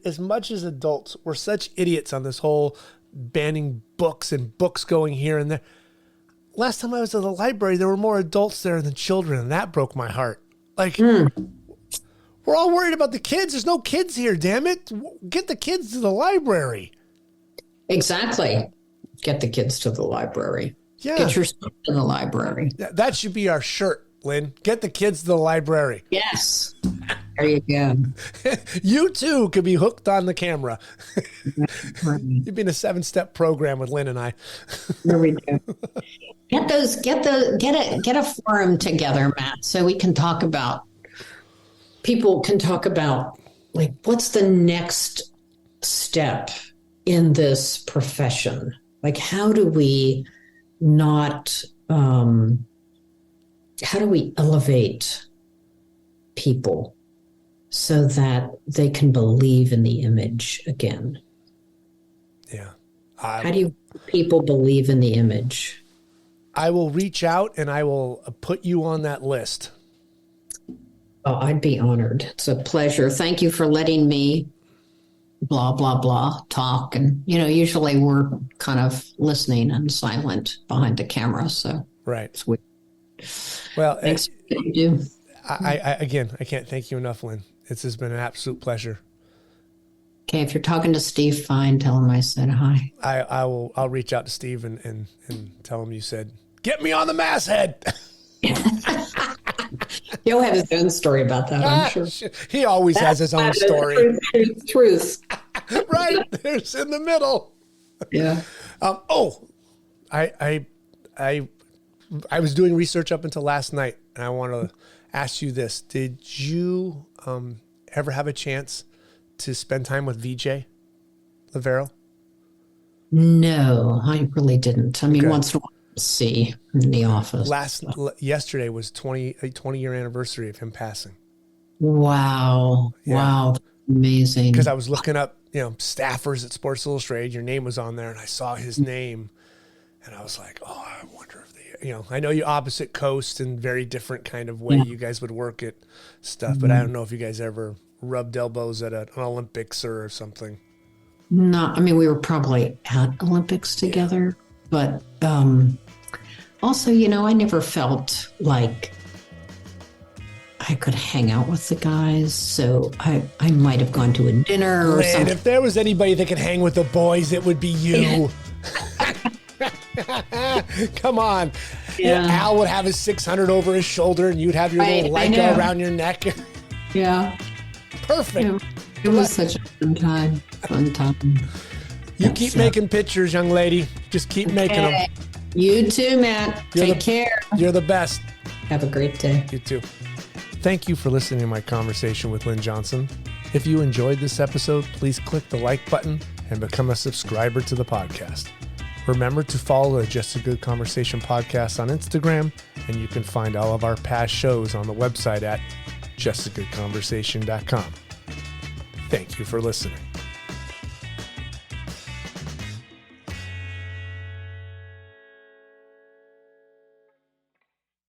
as much as adults, we're such idiots on this whole banning books and books going here and there. Last time I was at the library, there were more adults there than children, and that broke my heart. We're all worried about the kids. There's no kids here, damn it. Get the kids to the library. Exactly. Get the kids to the library. Yeah. Get yourself to the library. That should be our shirt, Lynn. Get the kids to the library. Yes. There you go. You too could be hooked on the camera. You've been a 7-step program with Lynn and I. There we go. Get a forum together, Matt, so we can talk about. People can talk about what's the next step in this profession? How do we elevate people so that they can believe in the image again? Yeah. How do people believe in the image? I will reach out and I will put you on that list. Oh, I'd be honored. It's a pleasure. Thank you for letting me blah, blah, blah talk. And, usually we're kind of listening and silent behind the camera. So right. It's weird. Well, thanks for what you do. I can't thank you enough, Lynn. This has been an absolute pleasure. Okay. If you're talking to Steve, fine. Tell him I said hi. I'll reach out to Steve and tell him you said, get me on the masthead. He'll have his own story about that, I'm sure. He always has his own story. Truth. Right. There's in the middle. Yeah. I was doing research up until last night, and I want to ask you this. Did you ever have a chance to spend time with VJ Lavero? No, I really didn't. I mean, once in a while, see in the office. Yesterday was 20-year anniversary of him passing. Wow. Yeah. Wow. Amazing. Because I was looking up, staffers at Sports Illustrated. Your name was on there, and I saw his name, and I was like, oh, I wonder if I know you opposite coast and very different kind of way you guys would work at stuff, but I don't know if you guys ever rubbed elbows at an Olympics or something. No, I mean, we were probably at Olympics together, but also, I never felt like I could hang out with the guys, so I might have gone to a dinner or something. If there was anybody that could hang with the boys, it would be you. Come on. Yeah. Al would have his 600 over his shoulder, and you'd have your little Leica around your neck. Yeah. Perfect. Yeah. It was such a fun time. You keep making pictures, young lady. Just keep making them. You too, Matt. Take care. You're the best. Have a great day. You too. Thank you for listening to my conversation with Lynn Johnson. If you enjoyed this episode, please click the like button and become a subscriber to the podcast. Remember to follow the Just a Good Conversation podcast on Instagram, and you can find all of our past shows on the website at justagoodconversation.com. Thank you for listening.